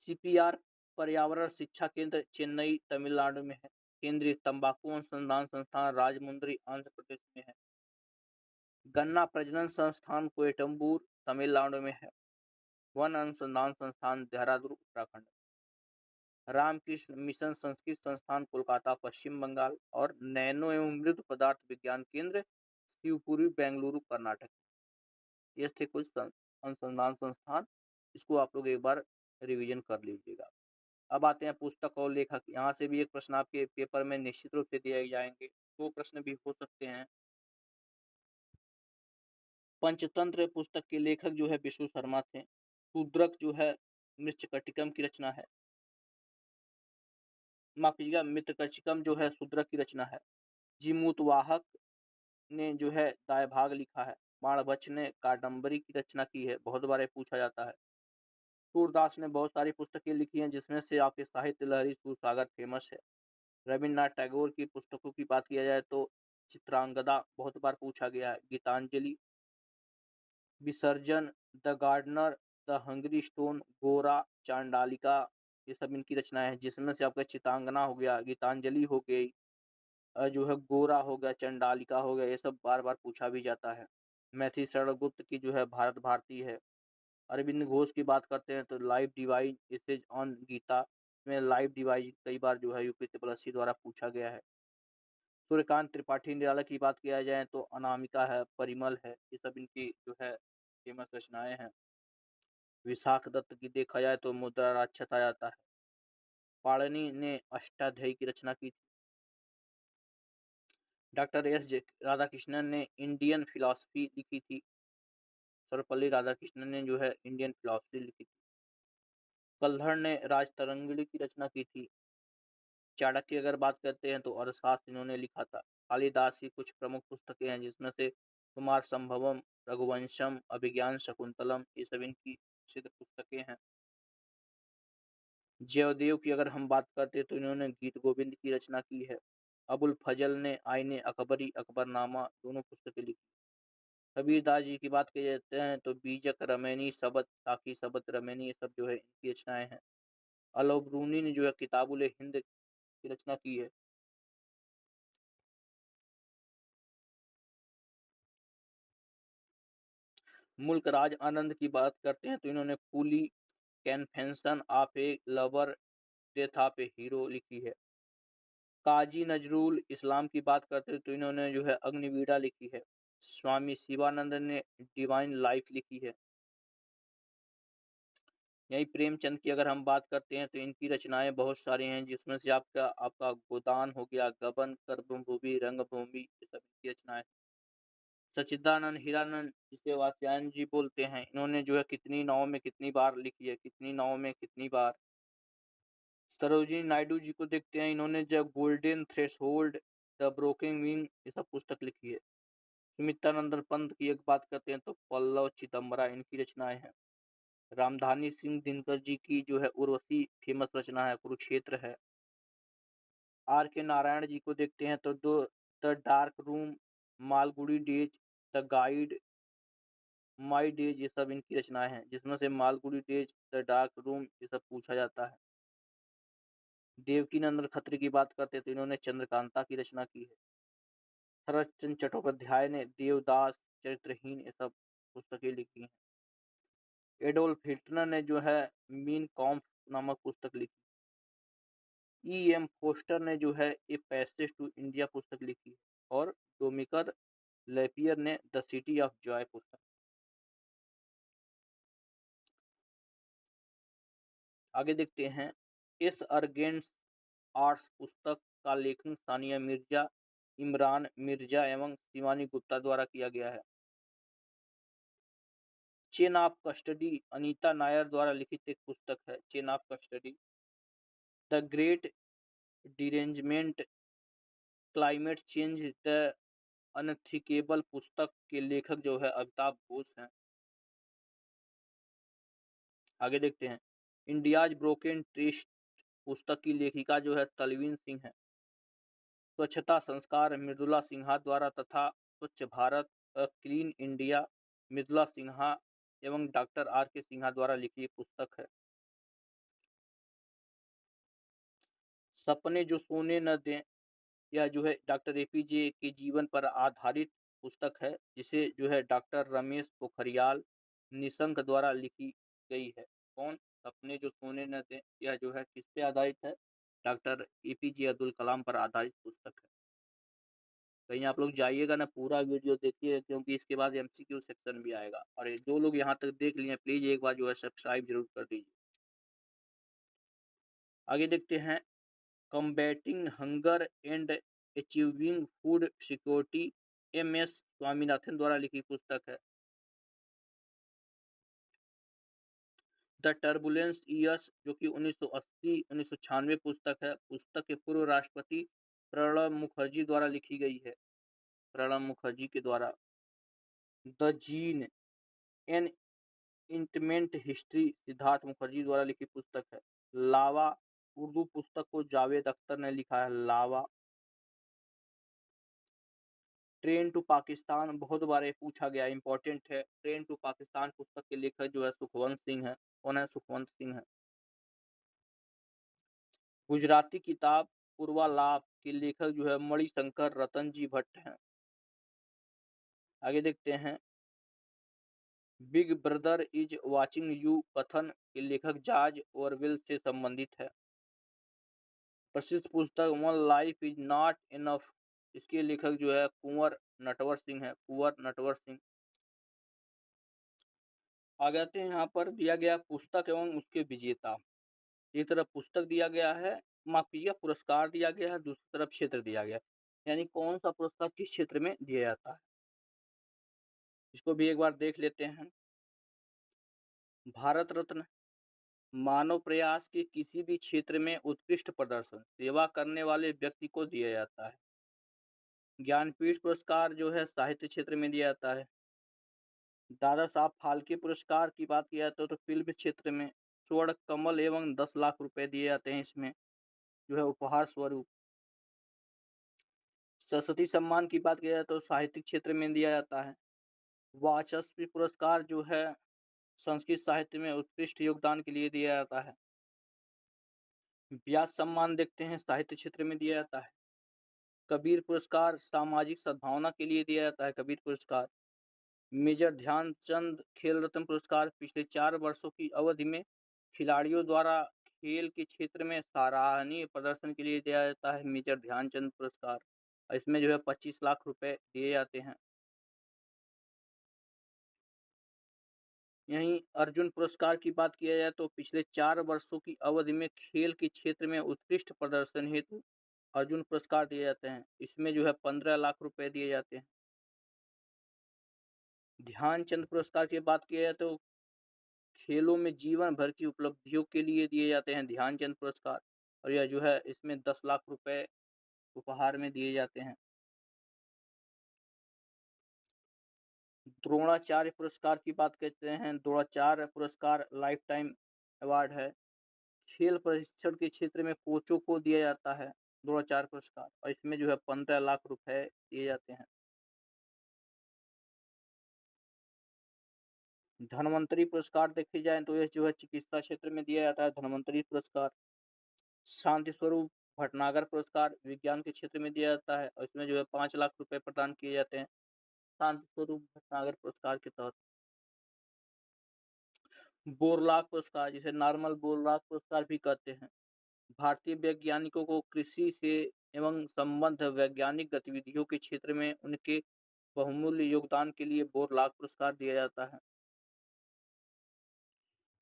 सीपीआर पर्यावरण शिक्षा केंद्र चेन्नई तमिलनाडु में है। केंद्रीय तंबाकू अनुसंधान संस्थान राजमुंद्री आंध्र प्रदेश में है। गन्ना प्रजनन संस्थान कोयटम्बूर तमिलनाडु में है। वन अनुसंधान संस्थान देहरादून उत्तराखंड। रामकृष्ण मिशन संस्कृत संस्थान कोलकाता पश्चिम बंगाल और नैनो एवं मृद पदार्थ विज्ञान केंद्र शिवपुरी बेंगलुरु कर्नाटक। ये थे कुछ अनुसंधान संस्थान। इसको आप लोग एक बार रिवीजन कर लीजिएगा। अब आते हैं पुस्तक और लेखक। यहाँ से भी एक प्रश्न आपके पेपर में निश्चित रूप से दिए जाएंगे। दो प्रश्न भी हो सकते हैं। पंचतंत्र पुस्तक के लेखक जो है विष्णु शर्मा थे। शूद्रक जो है मृच्छकटिकम की रचना है। माफ कीजिएगा, मृच्छकटिकम जो है शूद्रक की रचना है। जीमूतवाहक ने जो है दायभाग लिखा है। बाणभट्ट ने कादम्बरी की रचना की है, बहुत बार पूछा जाता है। सूरदास ने बहुत सारी पुस्तकें लिखी हैं, जिसमें से आपके साहित्य लहरी सूरसागर फेमस है। रविन्द्रनाथ टैगोर की पुस्तकों की बात किया जाए तो चित्रांगदा बहुत बार पूछा गया है। Gitanjali, Visarjan, the gardener, the hungry stone, Gora, Chandalika, ये सब इनकी रचनाएं हैं, जिसमें से आपका चित्रांगना हो गया, गीतांजलि हो गई, जो है गोरा हो गया, चंडालिका हो गया, ये सब बार बार पूछा भी जाता है। मैथिली शरण गुप्त की जो है भारत भारती है। अरविंद घोष की बात करते हैं तो life divine essays on Gita में लाइफ डिवाइज कई बार जो है यूपी त्रिपल द्वारा पूछा गया है। सूर्यकांत त्रिपाठी निराला की बात किया जाए तो अनामिका है, परिमल है, ये सब इनकी जो है फेमस रचनाएं हैं। विशाख दत्त की देखा जाए तो मुद्रा राक्षस आ जाता है। पाणिनि ने अष्टाध्यायी की रचना की थी। डॉक्टर एस राधाकृष्णन ने इंडियन फिलॉसफी लिखी थी। सर्वपल्ली राधाकृष्णन ने जो है इंडियन फिलॉसफी लिखी थी। कल्हड़ ने राजतरंगिणी की रचना की थी। चाणक्य की अगर बात करते हैं तो अर्थशास्त्र इन्होंने लिखा था। कालिदास की कुछ प्रमुख पुस्तकें हैं, जिसमें से कुमार संभवम, रघुवंशम, अभिज्ञान शकुंतलम, ये सब इनकी प्रसिद्ध पुस्तकें हैं। जयदेव की अगर हम बात करते हैं तो इन्होंने गीत गोविंद की रचना की है। अबुल फजल ने आईने अकबरी, अकबरनामा दोनों पुस्तकें लिखी। कबीरदास जी की बात की जाते हैं तो बीजक रमैनी सबद, ताकि सबद रमैनी, ये सब जो है इनकी रचनाएं हैं। अलबरूनी ने जो है किताबुल हिंद की रचना की है। मुल्क राज आनंद की बात करते हैं तो इन्होंने coolie, confession of a lover, death of a hero लिखी है। काजी नजरुल इस्लाम की बात करते हैं तो इन्होंने जो है अग्निवीणा लिखी है। स्वामी शिवानंद ने डिवाइन लाइफ लिखी है। यही प्रेमचंद की अगर हम बात करते हैं तो इनकी रचनाएं बहुत सारी हैं, जिसमें से आपका आपका गोदान हो गया, गबन, कर्मभूमि, रंगभूमि, ये सब इनकी रचनाएं। सच्चिदानंद हीरानंद जिसे वात्स्यायन जी बोलते हैं, इन्होंने जो है कितनी नावों में कितनी बार लिखी है, कितनी नावों में कितनी बार। सरोजिनी नायडू जी को देखते हैं, इन्होंने जो golden threshold, the broking wing, ये सब पुस्तक लिखी है। सुमित्रानंद पंत की एक बात करते हैं तो पल्लव चिदम्बरा इनकी रचनाएं हैं। रामधानी सिंह दिनकर जी की जो है उर्वशी फेमस रचना है, कुरुक्षेत्र है। आर के नारायण जी को देखते हैं तो दो the dark room, Malgudi days, the guide, my days, ये सब इनकी रचनाएं हैं, जिसमें से Malgudi days, the dark room, ये सब पूछा जाता है। देवकीनंदन खत्री की बात करते हैं तो इन्होंने चंद्रकांता की रचना की है। शरत चंद्र चट्टोपाध्याय ने देवदास, चरित्रहीन ये सब पुस्तकें लिखी हैं। एडोल्फ हिटलर ने जो है मीन कॉम्फ नामक पुस्तक लिखी। एम फोस्टर ने जो है ए पैसेज टू इंडिया पुस्तक लिखी। और डोमिकर लेपियर ने द सिटी ऑफ जॉय पुस्तक। आगे देखते हैं, एस अरगेंस आर्ट्स पुस्तक का लेखन सानिया मिर्जा, इमरान मिर्जा एवं शिवानी गुप्ता द्वारा किया गया है। Chain of custody Anita Nair द्वारा लिखित एक पुस्तक है। Chain of custody. The great derangement, climate change, the unthinkable पुस्तक के लेखक जो है अमिताभ घोष हैं। आगे देखते हैं, इंडियाज ब्रोकन ट्रस्ट पुस्तक की लेखिका जो है तलवीन सिंह है। स्वच्छता संस्कार मृदुला सिन्हा द्वारा तथा स्वच्छ भारत क्लीन इंडिया मृदुला सिन्हा एवं डॉक्टर आर के सिन्हा द्वारा लिखी पुस्तक है। सपने जो सोने न दें, यह जो है डॉक्टर एपीजे के जीवन पर आधारित पुस्तक है, जिसे जो है डॉक्टर रमेश पोखरियाल निशंक द्वारा लिखी गई है। कौन? सपने जो सोने न दें, यह जो है किस पे आधारित है? डॉक्टर एपीजे अब्दुल कलाम पर आधारित पुस्तक है। कहीं आप लोग जाइएगा ना, पूरा वीडियो देखिए, क्योंकि इसके बाद एमसीक्यू सेक्शन भी आएगा। और जो लोग यहाँ तक देख लिए प्लीज एक बार जो है सब्सक्राइब जरूर कर दीजिए। आगे देखते हैं, combating hunger and achieving food security, M S. Swaminathan द्वारा लिखी पुस्तक है। द टर्बुलेंस ईयर्स, जो कि 1980-1996 पुस्तक है। पुस्तक के पूर्व राष्ट्रपति प्रणब मुखर्जी द्वारा लिखी गई है। प्रणब मुखर्जी के द्वारा। The gene, an intimate history, Siddhartha Mukherjee द्वारा लिखी पुस्तक है। लावा, उर्दू पुस्तक को जावेद अख्तर ने लिखा है। लावा। ट्रेन टू पाकिस्तान बहुत बार ये पूछा गया, इंपॉर्टेंट है। ट्रेन टू पाकिस्तान पुस्तक के लेखक जो है सुखवंत सिंह है। कौन है? सुखवंत सिंह है। गुजराती किताब पूर्वालाप के लेखक जो है मणिशंकर रतन जी भट्ट हैं। आगे देखते हैं, big brother is watching you कथन के लेखक जॉर्ज ऑरवेल से संबंधित है। प्रसिद्ध पुस्तक one life is not enough, इसके लेखक जो है कुंवर नटवर सिंह है। कुंवर नटवर सिंह। आगे आते हैं, यहाँ पर दिया गया पुस्तक एवं उसके विजेता। एक तरफ पुस्तक दिया गया है, माफ कीजिए पुरस्कार दिया गया है, दूसरी तरफ क्षेत्र दिया गया है। यानी कौन सा पुरस्कार किस क्षेत्र में दिया जाता है, इसको भी एक बार देख लेते हैं। भारत रत्न, मानव प्रयास के किसी भी क्षेत्र में उत्कृष्ट प्रदर्शन सेवा करने वाले व्यक्ति को दिया जाता है। ज्ञानपीठ पुरस्कार जो है साहित्य क्षेत्र में दिया जाता है। दादा साहब फाल्के पुरस्कार की बात किया जाए तो फिल्म क्षेत्र में स्वर्ण कमल एवं 10 लाख रुपए दिए जाते हैं, इसमें जो है उपहार स्वरूप। सरस्वती सम्मान की बात किया जाए तो साहित्यिक क्षेत्र में दिया जाता है। वाचस्पति पुरस्कार जो है संस्कृत साहित्य में उत्कृष्ट योगदान के लिए दिया जाता है। व्यास सम्मान देखते हैं साहित्य क्षेत्र में दिया जाता है। कबीर पुरस्कार सामाजिक सद्भावना के लिए दिया जाता है। कबीर पुरस्कार। मेजर ध्यानचंद खेल रत्न पुरस्कार पिछले 4 वर्षों की अवधि में खिलाड़ियों द्वारा खेल के क्षेत्र में सराहनीय प्रदर्शन के लिए दिया जाता है मेजर ध्यानचंद पुरस्कार। इसमें जो है 25 लाख रुपए दिए जाते हैं। यहीं अर्जुन पुरस्कार की बात किया जाए तो पिछले 4 वर्षों की अवधि में खेल के क्षेत्र में उत्कृष्ट प्रदर्शन हेतु अर्जुन पुरस्कार दिए जाते हैं। इसमें जो है 15 लाख रुपए दिए जाते हैं। ध्यानचंद पुरस्कार की बात किया जाए तो खेलों में जीवन भर की उपलब्धियों के लिए दिए जाते हैं ध्यानचंद पुरस्कार। और यह जो है इसमें 10 लाख रुपए उपहार में दिए जाते हैं। द्रोणाचार्य पुरस्कार की बात करते हैं। द्रोणाचार्य पुरस्कार लाइफ टाइम अवार्ड है। खेल प्रशिक्षण के क्षेत्र में कोचों को दिया जाता है द्रोणाचार्य पुरस्कार, और इसमें जो है 15 लाख रुपए दिए जाते हैं। धन्वंतरी पुरस्कार देखे जाए तो यह जो है चिकित्सा क्षेत्र में दिया जाता है धन्वंतरी पुरस्कार। शांति स्वरूप भटनागर पुरस्कार विज्ञान के क्षेत्र में दिया जाता है और इसमें जो है 5 लाख रुपए प्रदान किए जाते हैं शांति स्वरूप भटनागर पुरस्कार के तहत। बोरलाग पुरस्कार, जिसे नॉर्मल बोरलाग पुरस्कार भी कहते हैं, भारतीय वैज्ञानिकों को कृषि से एवं संबद्ध वैज्ञानिक गतिविधियों के क्षेत्र में उनके बहुमूल्य योगदान के लिए बोरलाग पुरस्कार दिया जाता है।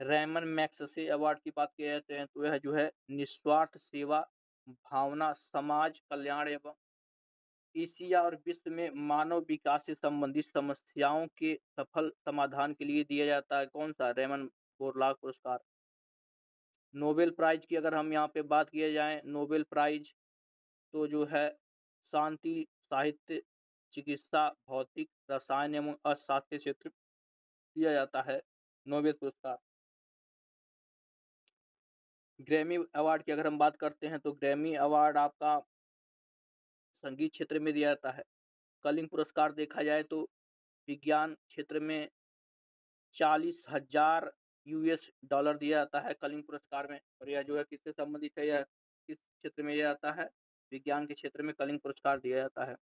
रैमन मैग्सेसे अवार्ड की बात किया जाते हैं तो यह जो है निस्वार्थ सेवा भावना, समाज कल्याण एवं एशिया और विश्व में मानव विकास से संबंधित समस्याओं के सफल समाधान के लिए दिया जाता है। कौन सा? रैमन बोरलाग पुरस्कार। नोबेल प्राइज की अगर हम यहाँ पे बात किया जाए, नोबेल प्राइज तो जो है शांति, साहित्य, चिकित्सा, भौतिक, रसायन एवं अर्थशास्त्र के क्षेत्र में दिया जाता है नोबेल पुरस्कार। ग्रैमी अवार्ड की अगर हम बात करते हैं तो ग्रैमी अवार्ड आपका संगीत क्षेत्र में दिया जाता है। कलिंग पुरस्कार देखा जाए तो विज्ञान क्षेत्र में 40,000 यूएस डॉलर दिया जाता है कलिंग पुरस्कार में। और यह जो है किससे संबंधित है, यह किस क्षेत्र में दिया जाता है? विज्ञान के क्षेत्र में कलिंग पुरस्कार दिया जाता है।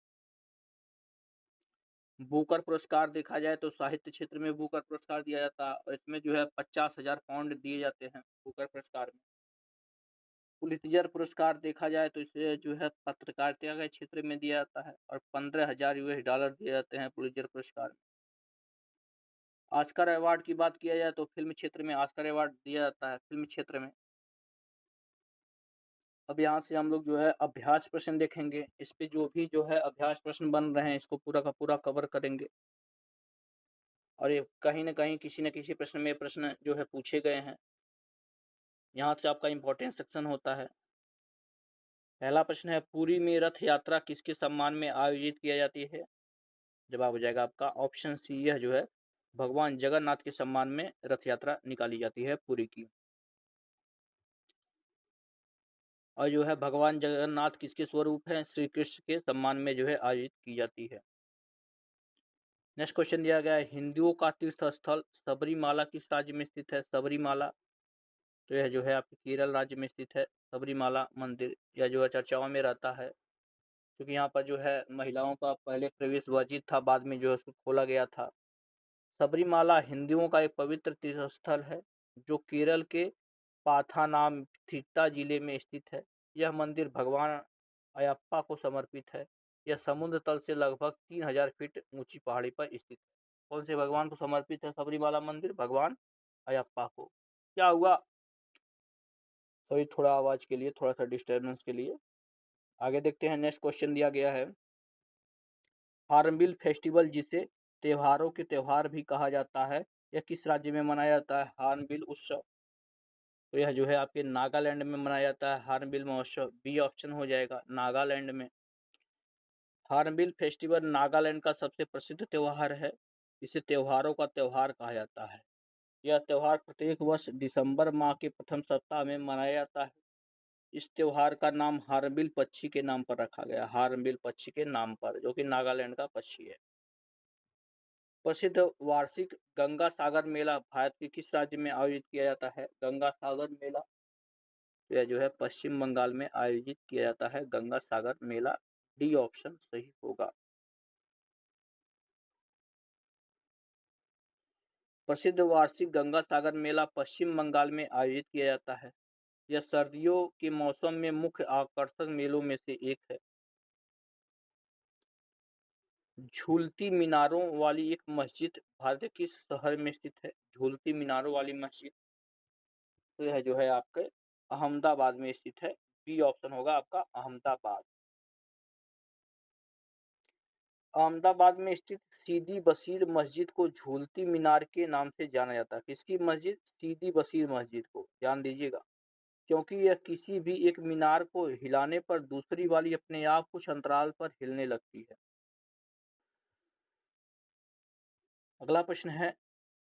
बुकर पुरस्कार देखा जाए तो साहित्य क्षेत्र में बुकर पुरस्कार दिया जाता है और इसमें जो है 50,000 पाउंड दिए जाते हैं बुकर पुरस्कार में। पुलित्जर पुरस्कार देखा जाए तो इसे जो है पत्रकारिता के क्षेत्र में दिया जाता है और 15,000 यूएस डॉलर दिए जाते हैं पुलित्जर पुरस्कार में। ऑस्कर अवार्ड की बात किया जाए तो फिल्म क्षेत्र में ऑस्कर अवार्ड दिया जाता है फिल्म क्षेत्र में। अब यहाँ से हम लोग जो है अभ्यास प्रश्न देखेंगे, इस पे जो भी जो है अभ्यास प्रश्न बन रहे हैं इसको पूरा का पूरा कवर करेंगे और ये कहीं न कहीं किसी न किसी प्रश्न में प्रश्न जो है पूछे गए हैं। यहाँ से आपका इम्पोर्टेंट सेक्शन होता है। पहला प्रश्न है, पुरी में रथ यात्रा किसके सम्मान में आयोजित किया जाती है? जवाब हो जाएगा आपका ऑप्शन सी, यह जो है भगवान जगन्नाथ के सम्मान में रथ यात्रा निकाली जाती है पुरी की। और जो है भगवान जगन्नाथ किसके स्वरूप हैं? श्री कृष्ण के सम्मान में जो है आयोजित की जाती है। नेक्स्ट क्वेश्चन दिया गया है, हिंदुओं का तीर्थ स्थल सबरीमाला किस राज्य में स्थित है? सबरीमाला तो यह जो है आपके केरल राज्य में स्थित है। सबरीमाला मंदिर यह जो है चर्चाओं में रहता है क्योंकि यहाँ पर जो है महिलाओं का पहले प्रवेश वर्जित था, बाद में जो है उसको खोला गया था। सबरीमाला हिंदुओं का एक पवित्र तीर्थ स्थल है जो केरल के पाथानामथिट्टा जिले में स्थित है। यह मंदिर भगवान अयप्पा को समर्पित है। यह समुद्र तल से लगभग 3,000 फीट ऊंची पहाड़ी पर स्थित है। कौन से भगवान को समर्पित है सबरीमाला मंदिर? भगवान अयप्पा को। क्या हुआ? सॉरी, थोड़ा आवाज के लिए, थोड़ा सा डिस्टर्बेंस के लिए। आगे देखते हैं, नेक्स्ट क्वेश्चन दिया गया है, हार्नबिल फेस्टिवल जिसे त्योहारों के त्योहार भी कहा जाता है, यह किस राज्य में मनाया जाता है? हार्नबिल उत्सव तो यह जो है आपके नागालैंड में मनाया जाता है। हार्नबिल महोत्सव बी ऑप्शन हो जाएगा, नागालैंड में। हार्नबिल फेस्टिवल नागालैंड का सबसे प्रसिद्ध त्योहार है। इसे त्योहारों का त्योहार कहा जाता है। यह त्योहार प्रत्येक वर्ष दिसंबर माह के प्रथम सप्ताह में मनाया जाता है। इस त्योहार का नाम हार्नबिल पक्षी के नाम पर रखा गया, हार्नबिल पक्षी के नाम पर, जो कि नागालैंड का पक्षी है। प्रसिद्ध वार्षिक गंगा सागर मेला भारत के किस राज्य में आयोजित किया जाता है? गंगा सागर मेला यह जो है पश्चिम बंगाल में आयोजित किया जाता है, गंगा सागर मेला। डी ऑप्शन सही होगा। प्रसिद्ध वार्षिक गंगा सागर मेला पश्चिम बंगाल में आयोजित किया जाता है। यह सर्दियों के मौसम में मुख्य आकर्षक मेलों में से एक है। झूलती मीनारों वाली एक मस्जिद भारत के किस शहर में स्थित है? झूलती मीनारों वाली मस्जिद तो यह जो है आपके अहमदाबाद में स्थित है। बी ऑप्शन होगा आपका अहमदाबाद। अहमदाबाद में स्थित सीदी बशीर मस्जिद को झूलती मीनार के नाम से जाना जाता है। किसकी मस्जिद? सीदी बशीर मस्जिद को, ध्यान दीजिएगा, क्योंकि यह किसी भी एक मीनार को हिलाने पर दूसरी वाली अपने आप कुछ अंतराल पर हिलने लगती है। अगला प्रश्न है,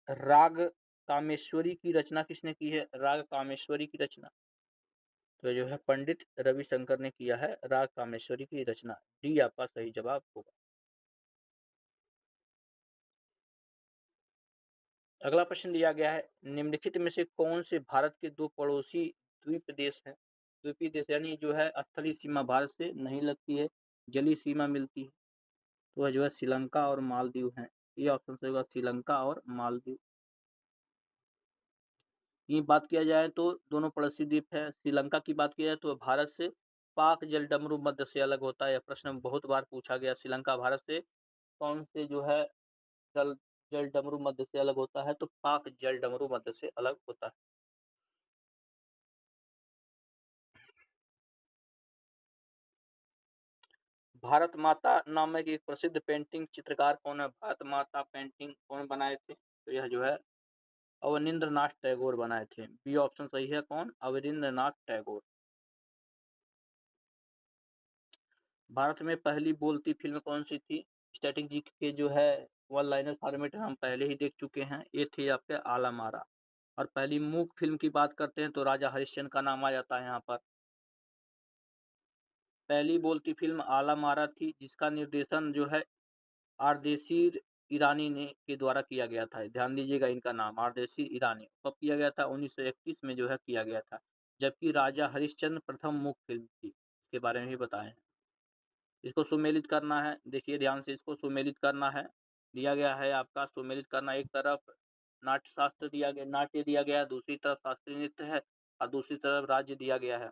राग कामेश्वरी की रचना किसने की है? राग कामेश्वरी की रचना तो जो है पंडित रविशंकर ने किया है, राग कामेश्वरी की रचना। डी आपका सही जवाब होगा। अगला प्रश्न दिया गया है, निम्नलिखित में से कौन से भारत के दो पड़ोसी द्वीप देश हैं? द्वीपीय देश यानी जो है स्थलीय सीमा भारत से नहीं लगती है, जलीय सीमा मिलती है। तो वह जो है श्रीलंका और मालदीव हैं। ये ऑप्शन सही होगा, श्रीलंका और मालदीव। की बात किया जाए तो दोनों पड़ोसी द्वीप है। श्रीलंका की बात की जाए तो भारत से पाक जलडमरू मध्य से अलग होता है। यह प्रश्न बहुत बार पूछा गया, श्रीलंका भारत से कौन से जो है जल जलडमरू मध्य से अलग होता है, तो पाक जलडमरू मध्य से अलग होता है। भारत माता नामक एक प्रसिद्ध पेंटिंग चित्रकार कौन है? भारत माता पेंटिंग कौन बनाए थे? तो यह जो है अवनींद्रनाथ टैगोर बनाए थे। बी ऑप्शन सही है, कौन? अवनींद्रनाथ टैगोर। भारत में पहली बोलती फिल्म कौन सी थी? स्टैटिक जी के जो है वन लाइनर फॉर्मेट हम पहले ही देख चुके हैं। ये थे आपके आला मारा। और पहली मूक फिल्म की बात करते हैं तो राजा हरिश्चंद्र का नाम आ जाता है यहाँ पर। पहली बोलती फिल्म आला मारा थी, जिसका निर्देशन जो है आरदेशीर ईरानी ने के द्वारा किया गया था। ध्यान दीजिएगा इनका नाम आरदेशीर ईरानी। कब किया गया था? 1931 में जो है किया गया था। जबकि राजा हरिश्चंद्र प्रथम मूक फिल्म थी। इसके बारे में भी बताएं। इसको सुमेलित करना है, देखिए ध्यान से, इसको सुमेलित करना है। दिया गया है आपका सुमेलित करना। एक तरफ नाट्य शास्त्र दिया गया, नाट्य दिया गया है, दूसरी तरफ शास्त्रीय नृत्य है और दूसरी तरफ राज्य दिया गया है।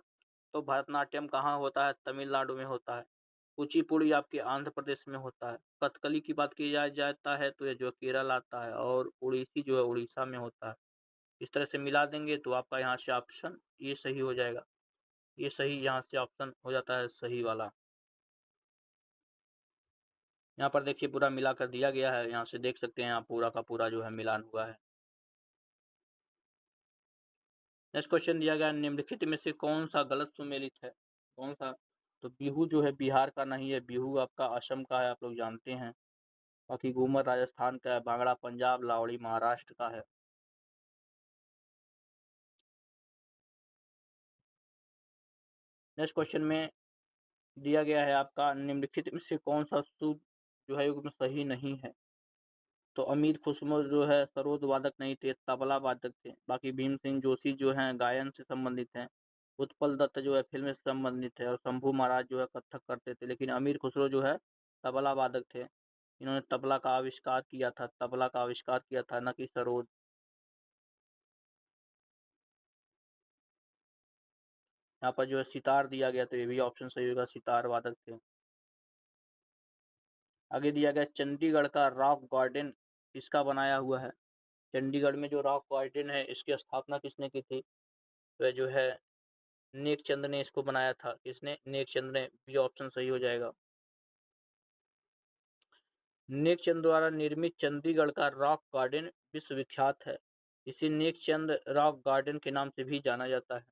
तो भरतनाट्यम कहाँ होता है? तमिलनाडु में होता है। कुचिपुड़ी आपके आंध्र प्रदेश में होता है। कथकली की बात की जाता है तो ये जो केरल आता है, और उड़ीसी जो है उड़ीसा में होता है। इस तरह से मिला देंगे तो आपका यहाँ से ऑप्शन ये सही हो जाएगा। ये सही यहाँ से ऑप्शन हो जाता है सही वाला। यहाँ पर देखिए पूरा मिला कर दिया गया है, यहाँ से देख सकते हैं यहाँ पूरा का पूरा जो है मिलान हुआ है। नेक्स्ट क्वेश्चन दिया गया, निम्नलिखित में से कौन सा गलत सुमेलित है? कौन सा? तो बिहू जो है बिहार का नहीं है, बिहू आपका असम का है, आप लोग जानते हैं। बाकी घूमर राजस्थान का है, भांगड़ा पंजाब, लावड़ी महाराष्ट्र का है। नेक्स्ट क्वेश्चन में दिया गया है आपका, निम्नलिखित में से कौन सा सूत्र जो है युग्म सही नहीं है? तो अमीर खुशरो जो है सरोद वादक नहीं थे, तबला वादक थे। बाकी भीम सिंह जोशी जो हैं गायन से संबंधित हैं। उत्पल दत्त जो है फिल्म से संबंधित है, और शंभू महाराज जो है कथक करते थे। लेकिन अमीर खुसरो जो है तबला वादक थे। इन्होंने तबला का आविष्कार किया था, तबला का आविष्कार किया था, न कि सरोद। यहाँ पर जो है सितार दिया गया, तो ये भी ऑप्शन सही होगा, सितार वादक थे। आगे दिया गया, चंडीगढ़ का रॉक गार्डन किसका बनाया हुआ है? चंडीगढ़ में जो रॉक गार्डन है इसकी स्थापना किसने की थी? वह जो है नेक चंद ने इसको बनाया था। किसने? नेक चंद ने। भी ऑप्शन सही हो जाएगा। नेक चंद द्वारा निर्मित चंडीगढ़ का रॉक गार्डन विश्वविख्यात है। इसे नेक चंद रॉक गार्डन के नाम से भी जाना जाता है।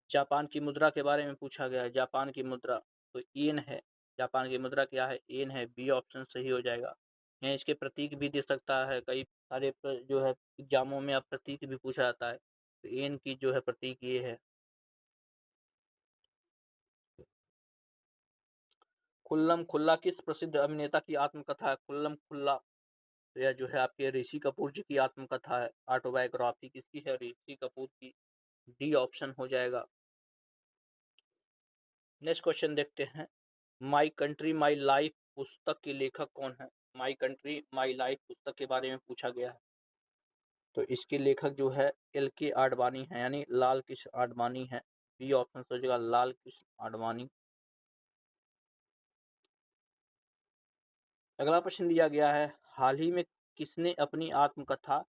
जापान की मुद्रा के बारे में पूछा गया है। जापान की मुद्रा तो येन है। जापान की मुद्रा क्या है? येन है। बी ऑप्शन सही हो जाएगा। यहाँ इसके प्रतीक भी दे सकता है, कई सारे जो है एग्जामों में अब प्रतीक भी पूछा जाता है। तो येन की जो है प्रतीक ये है। खुल्लम खुल्ला किस प्रसिद्ध अभिनेता की आत्मकथा है? खुल्लम खुल्ला तो यह जो है आपके ऋषि कपूर जी की आत्मकथा है। ऑटोबायोग्राफी किसकी है? ऋषि कपूर की। डी ऑप्शन हो जाएगा। नेक्स्ट क्वेश्चन देखते हैं, माई कंट्री माई लाइफ पुस्तक के लेखक कौन है? माई कंट्री माई लाइफ पुस्तक के बारे में पूछा गया है। तो इसके लेखक जो है LK आडवाणी है, यानी लाल कृष्ण आडवाणी है। बी ऑप्शन हो जाएगा, लाल कृष्ण आडवाणी। अगला प्रश्न दिया गया है, हाल ही में किसने अपनी आत्मकथा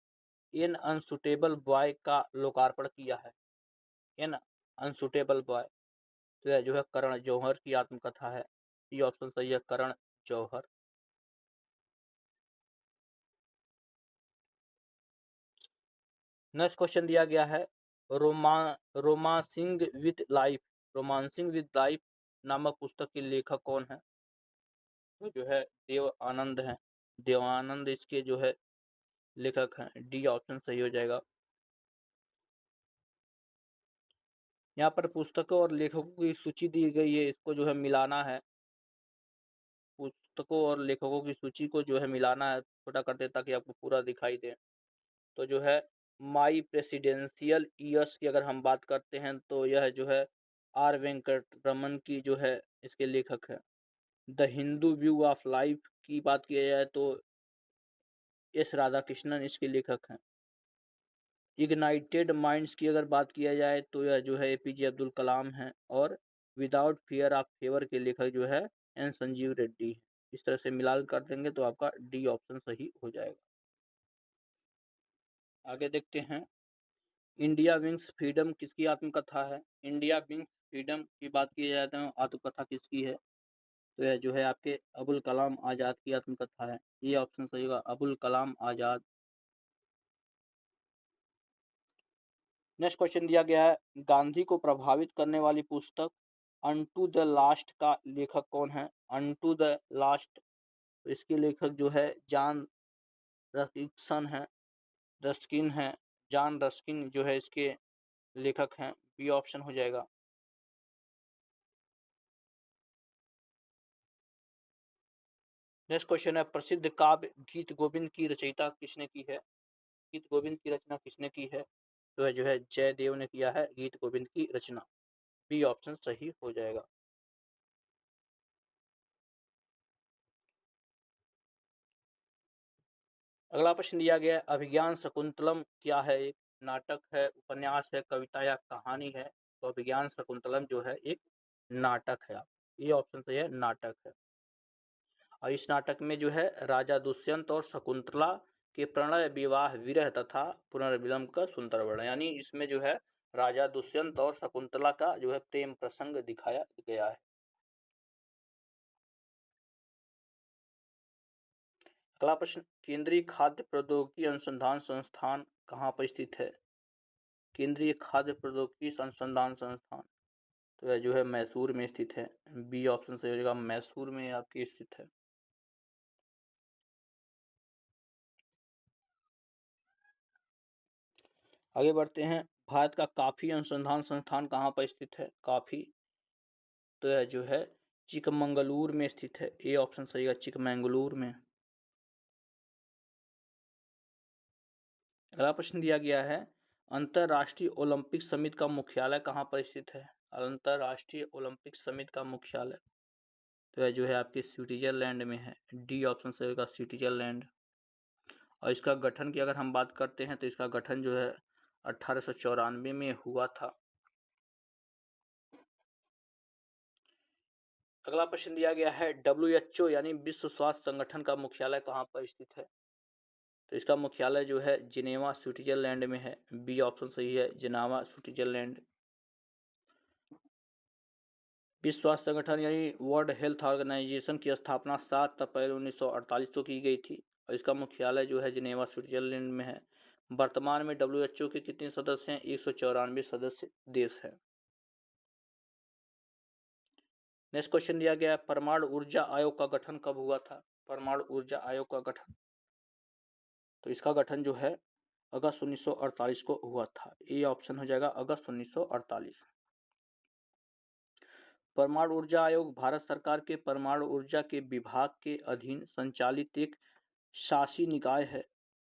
एन अनसुटेबल बॉय का लोकार्पण किया है? एन अनसुटेबल बॉय तो यह जो है करण जौहर की आत्मकथा है। ये ऑप्शन सही है, करण जौहर। नेक्स्ट क्वेश्चन दिया गया है, Roma romancing with life, romancing with life नामक पुस्तक के लेखक कौन है? तो जो है देव आनंद है। देवानंद इसके जो है लेखक हैं। डी ऑप्शन सही हो जाएगा। यहाँ पर पुस्तकों और लेखकों की सूची दी गई है, इसको जो है मिलाना है। पुस्तकों और लेखकों की सूची को जो है मिलाना है, छोटा कर दे ताकि आपको पूरा दिखाई दे। तो जो है माई प्रेसिडेंशियल ईयर्स की अगर हम बात करते हैं तो यह जो है आर वेंकट रमन की जो है इसके लेखक है। The Hindu view of life की बात किया जाए तो एस राधाकृष्णन इसके लेखक हैं। इग्नाइटेड माइंड्स की अगर बात किया जाए तो यह जो है एपीजे अब्दुल कलाम हैं। और विदाउट फियर ऑफ फेवर के लेखक जो है एन संजीव रेड्डी है। इस तरह से मिलाल कर देंगे तो आपका डी ऑप्शन सही हो जाएगा। आगे देखते हैं, इंडिया विंग्स फ्रीडम किसकी आत्मकथा है। इंडिया विंग्स फ्रीडम की बात की जाए तो आत्मकथा किसकी है, तो यह जो है आपके अबुल कलाम आज़ाद की आत्मकथा है। ये ऑप्शन सही होगा, अबुल कलाम आज़ाद। नेक्स्ट क्वेश्चन दिया गया है, गांधी को प्रभावित करने वाली पुस्तक अनटू द लास्ट का लेखक कौन है। अनटू द लास्ट, इसके लेखक जो है जॉन रस्किन है। रस्किन है, जॉन रस्किन जो है इसके लेखक हैं। बी ऑप्शन हो जाएगा। नेक्स्ट क्वेश्चन है, प्रसिद्ध काव्य गीत गोविंद की रचयिता किसने की है। गीत गोविंद की रचना किसने की है, तो जो है जयदेव ने किया है गीत गोविंद की रचना। बी ऑप्शन सही हो जाएगा। अगला प्रश्न दिया गया है, अभिज्ञान शकुंतलम क्या है। एक नाटक है, उपन्यास है, कविता या कहानी है। तो अभिज्ञान शकुंतलम जो है एक नाटक है। ये ऑप्शन सही है, नाटक है। और इस नाटक में जो है राजा दुष्यंत और शकुंतला के प्रणय विवाह विरह तथा पुनर्विलंब का सुंदर वर्णन, यानी इसमें जो है राजा दुष्यंत और शकुंतला का जो है प्रेम प्रसंग दिखाया गया है। अगला प्रश्न, केंद्रीय खाद्य प्रौद्योगिकी अनुसंधान संस्थान कहाँ पर स्थित है। केंद्रीय खाद्य प्रौद्योगिकी अनुसंधान संस्थान, तो यह जो है मैसूर में स्थित है। बी ऑप्शन सही हो जाएगा, मैसूर में आपकी स्थित है। आगे बढ़ते हैं, भारत का कॉफी अनुसंधान संस्थान कहाँ पर स्थित है। कॉफी, तो यह जो है चिकमंगलूर में स्थित है। ए ऑप्शन सही है, चिकमंगलूर में। अगला प्रश्न दिया गया है, अंतरराष्ट्रीय ओलंपिक समिति का मुख्यालय कहाँ पर स्थित है। अंतरराष्ट्रीय ओलंपिक समिति का मुख्यालय, तो यह जो है आपके स्विट्जरलैंड में है। डी ऑप्शन सही होगा, स्विट्जरलैंड। और इसका गठन की अगर हम बात करते हैं तो इसका गठन जो है 1894 में हुआ था। अगला प्रश्न दिया गया है, WHO यानी विश्व स्वास्थ्य संगठन का मुख्यालय कहाँ पर स्थित है। तो इसका मुख्यालय जो है जिनेवा स्विट्जरलैंड में है। बी ऑप्शन सही है, जिनेवा स्विट्जरलैंड। विश्व स्वास्थ्य संगठन यानी वर्ल्ड हेल्थ ऑर्गेनाइजेशन की स्थापना 7 अप्रैल 1948 को की गई थी और इसका मुख्यालय जो है जिनेवा स्विट्जरलैंड में है। वर्तमान में WHO के कितने सदस्य हैं, 194 सदस्य देश हैं। नेक्स्ट क्वेश्चन दिया गया है, परमाणु ऊर्जा आयोग का गठन कब हुआ था। परमाणु ऊर्जा आयोग का गठन, तो इसका गठन जो है अगस्त 1948 को हुआ था। ये ऑप्शन हो जाएगा, अगस्त 1948। परमाणु ऊर्जा आयोग भारत सरकार के परमाणु ऊर्जा के विभाग के अधीन संचालित एक शासी निकाय है।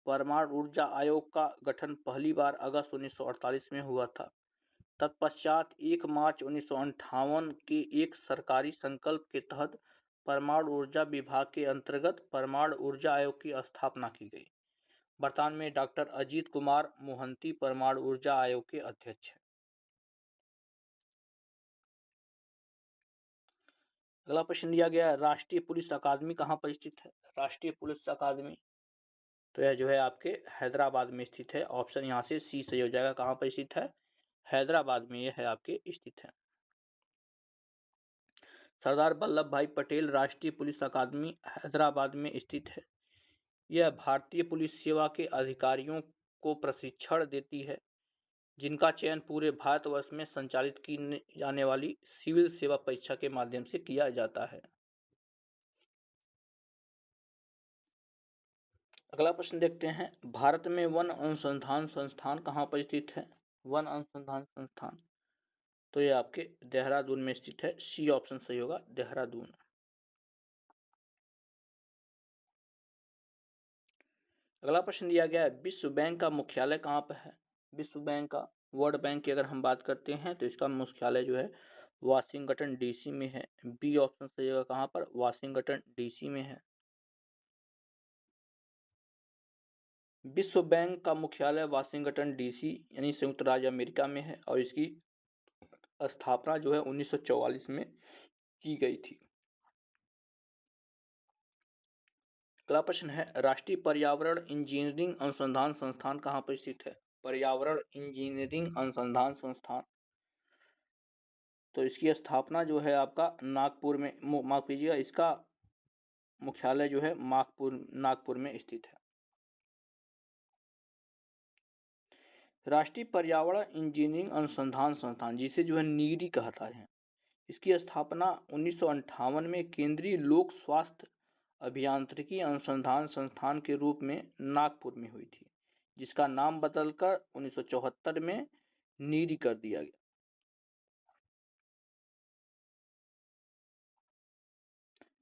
परमाणु ऊर्जा आयोग का गठन पहली बार अगस्त 1948 में हुआ था। तत्पश्चात 1 मार्च 1958 के एक सरकारी संकल्प के तहत परमाणु ऊर्जा विभाग के अंतर्गत परमाणु ऊर्जा आयोग की स्थापना की गई। वर्तमान में डॉक्टर अजीत कुमार मोहंती परमाणु ऊर्जा आयोग के अध्यक्ष हैं। अगला प्रश्न दिया गया है, राष्ट्रीय पुलिस अकादमी कहाँ पर स्थित है। राष्ट्रीय पुलिस अकादमी, तो यह जो है आपके हैदराबाद में स्थित है। ऑप्शन यहाँ से सी सही हो जाएगा। कहाँ पर स्थित है, हैदराबाद में यह है आपके स्थित है। सरदार वल्लभ भाई पटेल राष्ट्रीय पुलिस अकादमी हैदराबाद में स्थित है। यह भारतीय पुलिस सेवा के अधिकारियों को प्रशिक्षण देती है जिनका चयन पूरे भारतवर्ष में संचालित की जाने वाली सिविल सेवा परीक्षा के माध्यम से किया जाता है। अगला प्रश्न देखते हैं, भारत में वन अनुसंधान संस्थान कहाँ पर स्थित है। वन अनुसंधान संस्थान, तो ये आपके देहरादून में स्थित है। सी ऑप्शन सही होगा, देहरादून। अगला प्रश्न दिया गया है, विश्व बैंक का मुख्यालय कहाँ पर है? विश्व बैंक का, वर्ल्ड बैंक की अगर हम बात करते हैं तो इसका मुख्यालय जो है वाशिंगटन डीसी में है। बी ऑप्शन सही होगा, कहाँ पर? वाशिंगटन डीसी में है। विश्व बैंक का मुख्यालय वाशिंगटन डीसी यानी संयुक्त राज्य अमेरिका में है और इसकी स्थापना जो है 1944 में की गई थी। अगला प्रश्न है, राष्ट्रीय पर्यावरण इंजीनियरिंग अनुसंधान संस्थान कहाँ पर स्थित है? पर्यावरण इंजीनियरिंग अनुसंधान संस्थान, तो इसकी स्थापना जो है आपका नागपुर में, माफ कीजिएगा, इसका मुख्यालय जो है नागपुर में स्थित है। राष्ट्रीय पर्यावरण इंजीनियरिंग अनुसंधान संस्थान, जिसे जो है नीरी कहता है, इसकी स्थापना 1958 में केंद्रीय लोक स्वास्थ्य अभियांत्रिकी अनुसंधान संस्थान के रूप में नागपुर में हुई थी, जिसका नाम बदलकर 1974 में नीरी कर दिया गया।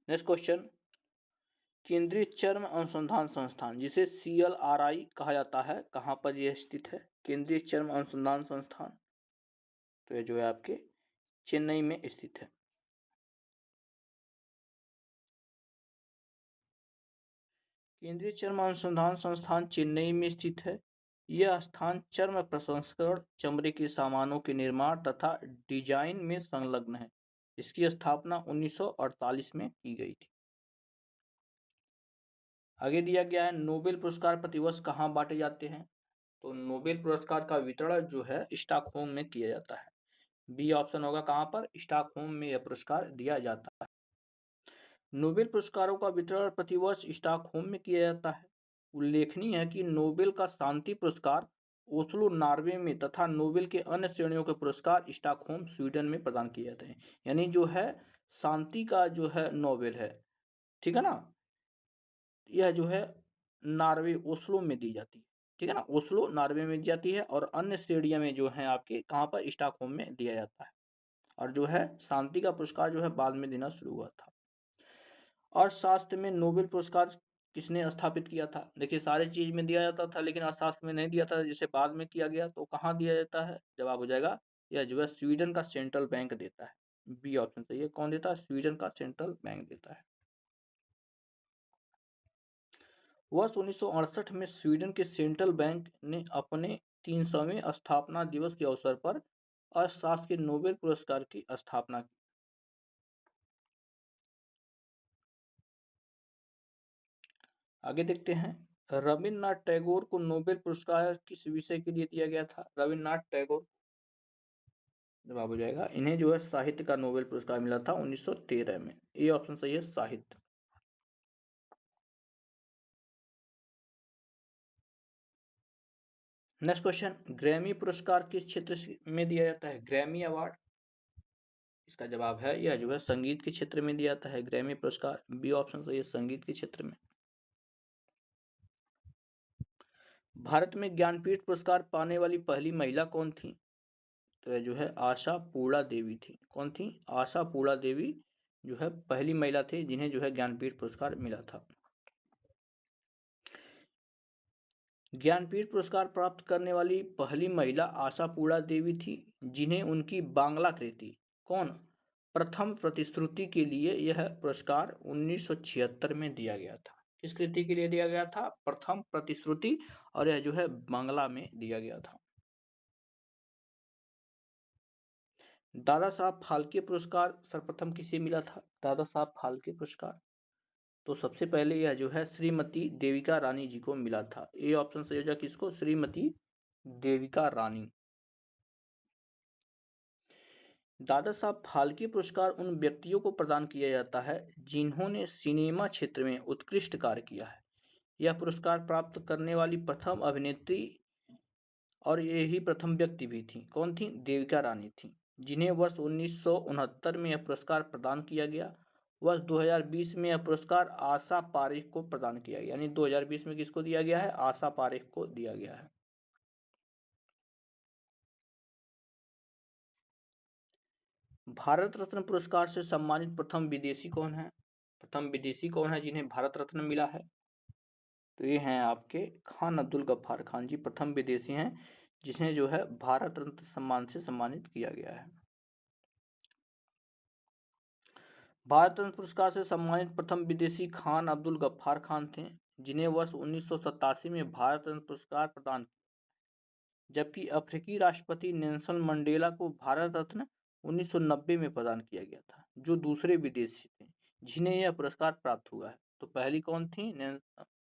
नेक्स्ट क्वेश्चन, केंद्रीय चर्म अनुसंधान संस्थान, जिसे CLRI कहा जाता है, कहाँ पर यह स्थित है? केंद्रीय चर्म अनुसंधान संस्थान, तो यह जो है आपके चेन्नई में स्थित है। केंद्रीय चर्म अनुसंधान संस्थान चेन्नई में स्थित है। यह स्थान चर्म प्रसंस्करण, चमड़े के सामानों के निर्माण तथा डिजाइन में संलग्न है। इसकी स्थापना 1948 में की गई थी। आगे दिया गया है, नोबेल पुरस्कार प्रतिवर्ष कहाँ बांटे जाते हैं? तो नोबेल पुरस्कार का वितरण जो है स्टॉकहोम में किया जाता है। बी ऑप्शन होगा, कहाँ पर? स्टॉकहोम में यह पुरस्कार दिया जाता है। नोबेल पुरस्कारों का वितरण प्रतिवर्ष स्टॉकहोम में किया जाता है। उल्लेखनीय है कि नोबेल का शांति पुरस्कार ओस्लो नॉर्वे में तथा नोबेल के अन्य श्रेणियों के पुरस्कार स्टॉकहोम स्वीडन में प्रदान किए जाते हैं। यानी जो है शांति का जो है नोबेल है, ठीक है ना, यह जो है नॉर्वे ओस्लो में दी जाती है, ठीक है ना, ओस्लो नॉर्वे में दी जाती है और अन्य श्रेणियों में जो है आपके कहाँ पर? स्टॉकहोम में दिया जाता है। और जो है शांति का पुरस्कार जो है बाद में देना शुरू हुआ था। अर्थशास्त्र में नोबेल पुरस्कार किसने स्थापित किया था? देखिए सारे चीज में दिया जाता था लेकिन अर्थशास्त्र में नहीं दिया था, जिसे बाद में किया गया, तो कहाँ दिया जाता है? जवाब हो जाएगा यह जो है स्वीडन का सेंट्रल बैंक देता है। बी ऑप्शन सही है। कौन देता है? स्वीडन का सेंट्रल बैंक देता है। वर्ष 1968 में स्वीडन के सेंट्रल बैंक ने अपने 300वें स्थापना दिवस के अवसर पर अर्थशास्त्र के नोबेल पुरस्कार की स्थापना की। आगे देखते हैं, रविन्द्रनाथ टैगोर को नोबेल पुरस्कार किस विषय के लिए दिया गया था? रविन्द्रनाथ टैगोर, जवाब हो जाएगा, इन्हें जो है साहित्य का नोबेल पुरस्कार मिला था 1913 में। ये ऑप्शन सही है, साहित्य। नेक्स्ट क्वेश्चन, ग्रैमी पुरस्कार किस क्षेत्र में दिया जाता है? ग्रैमी अवार्ड, इसका जवाब है यह जो है संगीत के क्षेत्र में दिया जाता है ग्रैमी पुरस्कार। बी ऑप्शन सही है, संगीत के क्षेत्र में। भारत में ज्ञानपीठ पुरस्कार पाने वाली पहली महिला कौन थी? तो यह जो है आशा पूर्णा देवी थी। कौन थी? आशा पूर्णा देवी जो है पहली महिला थी जिन्हें जो है ज्ञानपीठ पुरस्कार मिला था। ज्ञानपीठ पुरस्कार प्राप्त करने वाली पहली महिला आशा पूर्णा देवी थी, जिन्हें उनकी बांग्ला कृति कौन प्रथम प्रतिश्रुति के लिए यह पुरस्कार 1976 में दिया गया था। किस कृति के लिए दिया गया था? प्रथम प्रतिश्रुति, और यह जो है बांग्ला में दिया गया था। दादा साहब फाल्के पुरस्कार सर्वप्रथम किसे मिला था? दादा साहब फाल्के पुरस्कार, तो सबसे पहले यह जो है श्रीमती देविका रानी जी को मिला था। ए ऑप्शन सही हो जाएगा, किसको? श्रीमती देविका रानी। दादा साहब फाल्के पुरस्कार उन व्यक्तियों को प्रदान किया जाता है जिन्होंने सिनेमा क्षेत्र में उत्कृष्ट कार्य किया है। यह पुरस्कार प्राप्त करने वाली प्रथम अभिनेत्री और यही प्रथम व्यक्ति भी थी। कौन थी? देविका रानी थी, जिन्हें वर्ष 1969 में यह पुरस्कार प्रदान किया गया। वर्ष 2020 में यह पुरस्कार आशा पारेख को प्रदान किया गया, यानी 2020 में किसको दिया गया है? आशा पारेख को दिया गया है। भारत रत्न पुरस्कार से सम्मानित प्रथम विदेशी कौन है? प्रथम विदेशी कौन है जिन्हें भारत रत्न मिला है? तो ये हैं आपके खान अब्दुल गफ्फार खान जी, प्रथम विदेशी हैं जिन्हें जो है भारत रत्न सम्मान से सम्मानित किया गया है। भारत रत्न पुरस्कार से सम्मानित प्रथम विदेशी खान अब्दुल गफ्फार खान थे, जिन्हें वर्ष 1987 में भारत रत्न पुरस्कार प्रदान किया, जबकि अफ्रीकी राष्ट्रपति नेल्सन मंडेला को भारत रत्न 1990 में प्रदान किया गया था, जो दूसरे विदेशी थे जिन्हें यह पुरस्कार प्राप्त हुआ है। तो पहली कौन थी?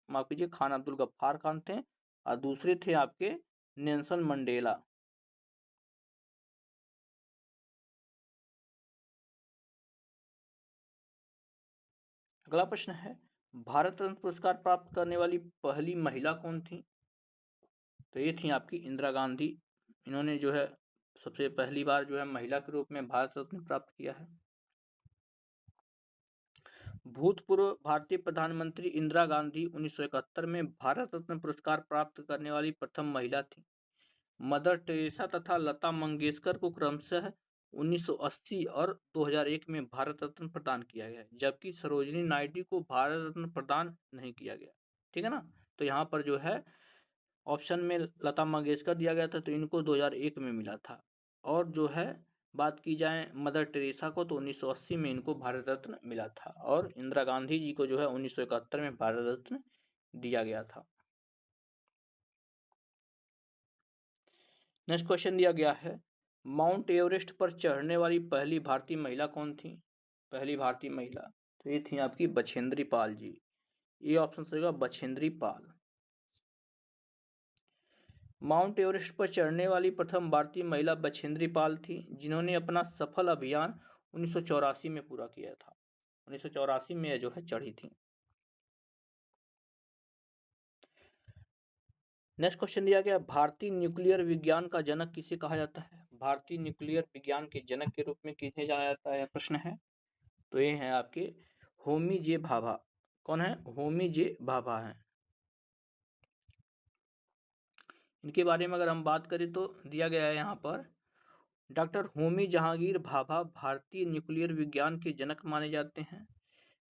माफ कीजिए, खान अब्दुल गफ्फार खान थे, और दूसरे थे आपके नेल्सन मंडेला। अगला प्रश्न है, भारत रत्न पुरस्कार प्राप्त करने वाली पहली महिला कौन थी? तो ये थी आपकी इंदिरा गांधी। इन्होंने जो है सबसे पहली बार जो है महिला के रूप में भारत रत्न प्राप्त किया है। भूतपूर्व भारतीय प्रधानमंत्री इंदिरा गांधी 1971 में भारत रत्न पुरस्कार प्राप्त करने वाली प्रथम महिला थी। मदर टेरेसा तथा लता मंगेशकर को क्रमशः 1980 और 2001 में भारत रत्न प्रदान किया गया, जबकि सरोजिनी नायडू को भारत रत्न प्रदान नहीं किया गया। ठीक है ना? तो यहाँ पर जो है ऑप्शन में लता मंगेशकर दिया गया था, तो इनको 2001 में मिला था। और जो है बात की जाए मदर टेरेसा को, तो 1980 में इनको भारत रत्न मिला था, और इंदिरा गांधी जी को जो है 1971 में भारत रत्न दिया गया था। नेक्स्ट क्वेश्चन दिया गया है, माउंट एवरेस्ट पर चढ़ने वाली पहली भारतीय महिला कौन थी? पहली भारतीय महिला, तो ये थी आपकी बछेंद्री पाल जी। ये ऑप्शन सही होगा, बछेंद्री पाल। माउंट एवरेस्ट पर चढ़ने वाली प्रथम भारतीय महिला बछेंद्री पाल थी, जिन्होंने अपना सफल अभियान 1984 में पूरा किया था। 1984 में जो है चढ़ी थी। नेक्स्ट क्वेश्चन दिया गया, भारतीय न्यूक्लियर विज्ञान का जनक किसे कहा जाता है? भारतीय न्यूक्लियर विज्ञान के जनक के रूप में किसे जाना जाता है, प्रश्न है। तो ये है आपके होमी जे भाभा। कौन है? होमी जे भाभा हैं। इनके बारे में अगर हम बात करें तो दिया गया है यहाँ पर, डॉक्टर होमी जहांगीर भाभा भारतीय न्यूक्लियर विज्ञान के जनक माने जाते हैं।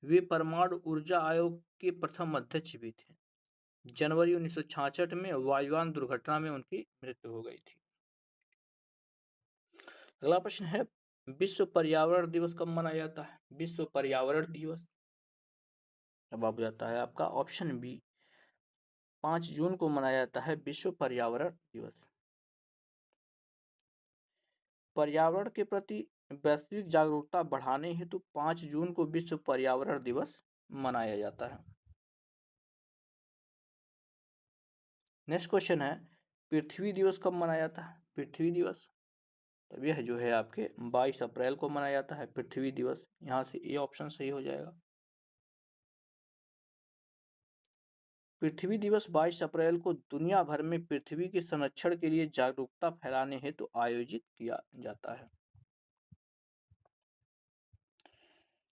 वे परमाणु ऊर्जा आयोग के प्रथम अध्यक्ष भी थे। जनवरी 1966 में वायुयान दुर्घटना में उनकी मृत्यु हो गई थी। अगला प्रश्न है, विश्व पर्यावरण दिवस कब मनाया जाता है? विश्व पर्यावरण दिवस जवाब हो जाता है आपका ऑप्शन बी, 5 जून को मनाया जाता है विश्व पर्यावरण दिवस। पर्यावरण के प्रति वैश्विक जागरूकता बढ़ाने हेतु 5 जून को विश्व पर्यावरण दिवस मनाया जाता है। नेक्स्ट क्वेश्चन है, पृथ्वी दिवस कब मनाया जाता है? पृथ्वी दिवस, तब यह जो है आपके 22 अप्रैल को मनाया जाता है पृथ्वी दिवस। यहाँ से ए ऑप्शन सही हो जाएगा। पृथ्वी दिवस 22 अप्रैल को दुनिया भर में पृथ्वी के संरक्षण के लिए जागरूकता फैलाने हेतु आयोजित किया जाता है।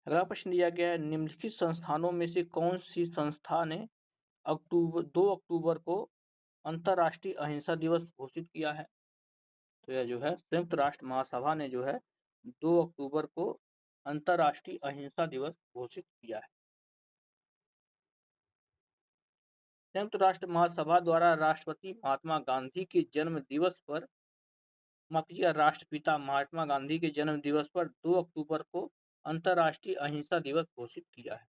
अगला प्रश्न दिया गया है, निम्नलिखित संस्थानों में से कौन सी संस्था ने 2 अक्टूबर को अंतर्राष्ट्रीय अहिंसा दिवस घोषित किया है? तो यह जो है संयुक्त राष्ट्र महासभा ने जो है 2 अक्टूबर को अंतर्राष्ट्रीय अहिंसा दिवस घोषित किया है। संयुक्त राष्ट्र महासभा द्वारा राष्ट्रपति महात्मा गांधी के जन्म दिवस पर, राष्ट्रपिता महात्मा गांधी के जन्म दिवस पर 2 अक्टूबर को अंतर्राष्ट्रीय अहिंसा दिवस घोषित किया है।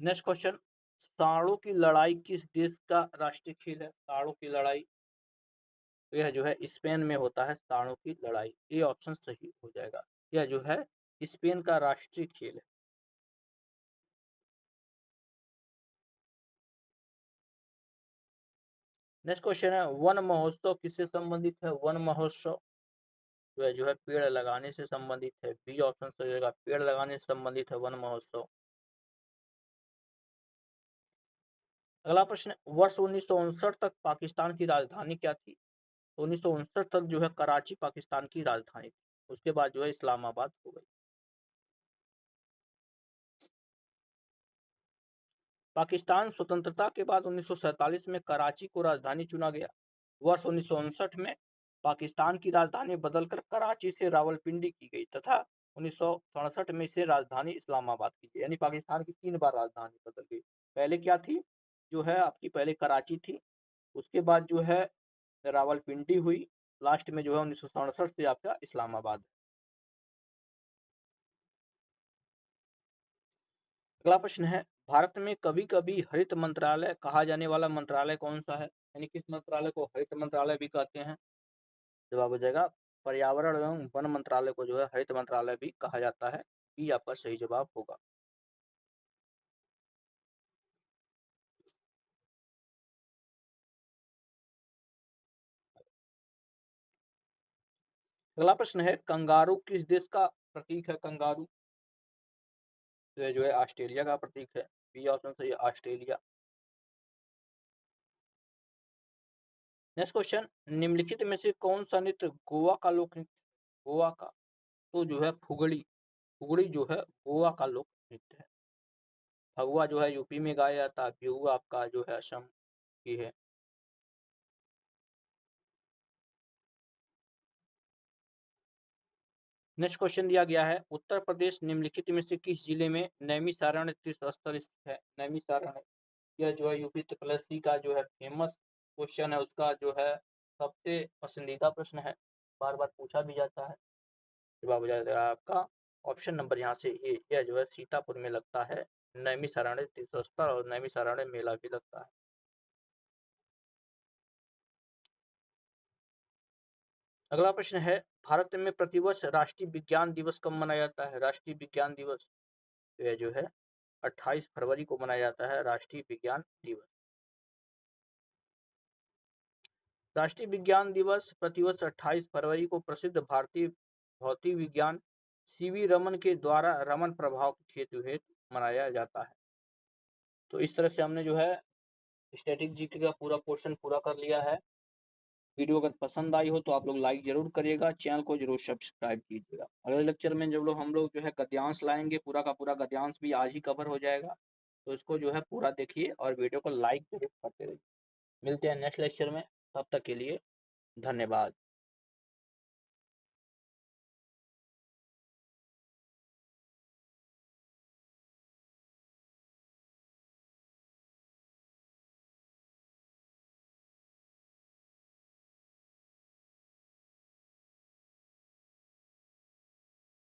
नेक्स्ट क्वेश्चन, सांडों की लड़ाई किस देश का राष्ट्रीय खेल है? सांडों की लड़ाई, तो यह जो है स्पेन में होता है सांडों की लड़ाई। ये ऑप्शन सही हो जाएगा। यह जो है स्पेन का राष्ट्रीय खेल है। नेक्स्ट क्वेश्चन है, वन महोत्सव किससे संबंधित है? वन महोत्सव जो है पेड़ लगाने से संबंधित है। बी ऑप्शन सही होगा, पेड़ लगाने से संबंधित है वन महोत्सव। अगला प्रश्न, वर्ष 1959 तक पाकिस्तान की राजधानी क्या थी? 1959 तक जो है कराची पाकिस्तान की राजधानी थी, उसके बाद जो है इस्लामाबाद हो गई। पाकिस्तान स्वतंत्रता के बाद 1947 में कराची को राजधानी चुना गया। वर्ष 1959 में पाकिस्तान की राजधानी बदलकर कराची से रावलपिंडी की गई तथा 1967 में इसे राजधानी इस्लामाबाद की थी, यानी पाकिस्तान की 3 बार राजधानी बदल गई। पहले क्या थी, जो है आपकी पहले कराची थी, उसके बाद जो है रावलपिंडी हुई, लास्ट में जो है 1967 से आपका इस्लामाबाद। अगला प्रश्न है, भारत में कभी-कभी हरित मंत्रालय कहा जाने वाला मंत्रालय कौन सा है? यानी किस मंत्रालय को हरित मंत्रालय भी कहते हैं? जवाब हो जाएगा पर्यावरण एवं वन मंत्रालय को जो है हरित मंत्रालय भी कहा जाता है। ये आपका सही जवाब होगा। अगला प्रश्न है, कंगारू किस देश का प्रतीक है? कंगारू तो ये जो है ऑस्ट्रेलिया का प्रतीक है। बी ऑप्शन सही है, ऑस्ट्रेलिया। नेक्स्ट क्वेश्चन, निम्नलिखित में से कौन सा नृत्य गोवा का लोक नृत्य? गोवा का तो जो है फुगड़ी, फुगड़ी जो है गोवा का लोक नृत्य है। फगुआ जो है यूपी में गाया जाता है, बिहुआ आपका जो है असम की है। नेक्स्ट क्वेश्चन दिया गया है, उत्तर प्रदेश निम्नलिखित में से किस जिले में नैमिषारण्य तीर्थ स्थल स्थित है? नैमिषारण्य यह जो है यूपी त्रिपल का जो है फेमस क्वेश्चन है, उसका जो है सबसे पसंदीदा प्रश्न है, बार बार पूछा भी जाता है। जवाब हो जाएगा आपका ऑप्शन नंबर यहाँ से ए, यह जो है सीतापुर में लगता है नैमिषारण्य तीर्थ स्थल, और नैमिषारण्य मेला भी लगता है। अगला प्रश्न है, भारत में प्रतिवर्ष राष्ट्रीय विज्ञान दिवस कब मनाया जाता है? राष्ट्रीय विज्ञान दिवस तो यह जो है 28 फरवरी को मनाया जाता है, राष्ट्रीय विज्ञान दिवस। राष्ट्रीय विज्ञान दिवस प्रतिवर्ष 28 फरवरी को प्रसिद्ध भारतीय भौतिक विज्ञान सीवी रमन के द्वारा रमन प्रभाव के हेतु मनाया जाता है। तो इस तरह से हमने जो है स्टैटिक जीके का पूरा पोर्शन पूरा कर लिया है। वीडियो अगर पसंद आई हो तो आप लोग लाइक जरूर करिएगा, चैनल को जरूर सब्सक्राइब कीजिएगा। अगले लेक्चर में जब लोग हम लोग जो है गद्यांश लाएंगे, पूरा का पूरा गद्यांश भी आज ही कवर हो जाएगा, तो इसको जो है पूरा देखिए और वीडियो को लाइक जरूर करते रहिए। मिलते हैं नेक्स्ट लेक्चर में, तब तक के लिए धन्यवाद।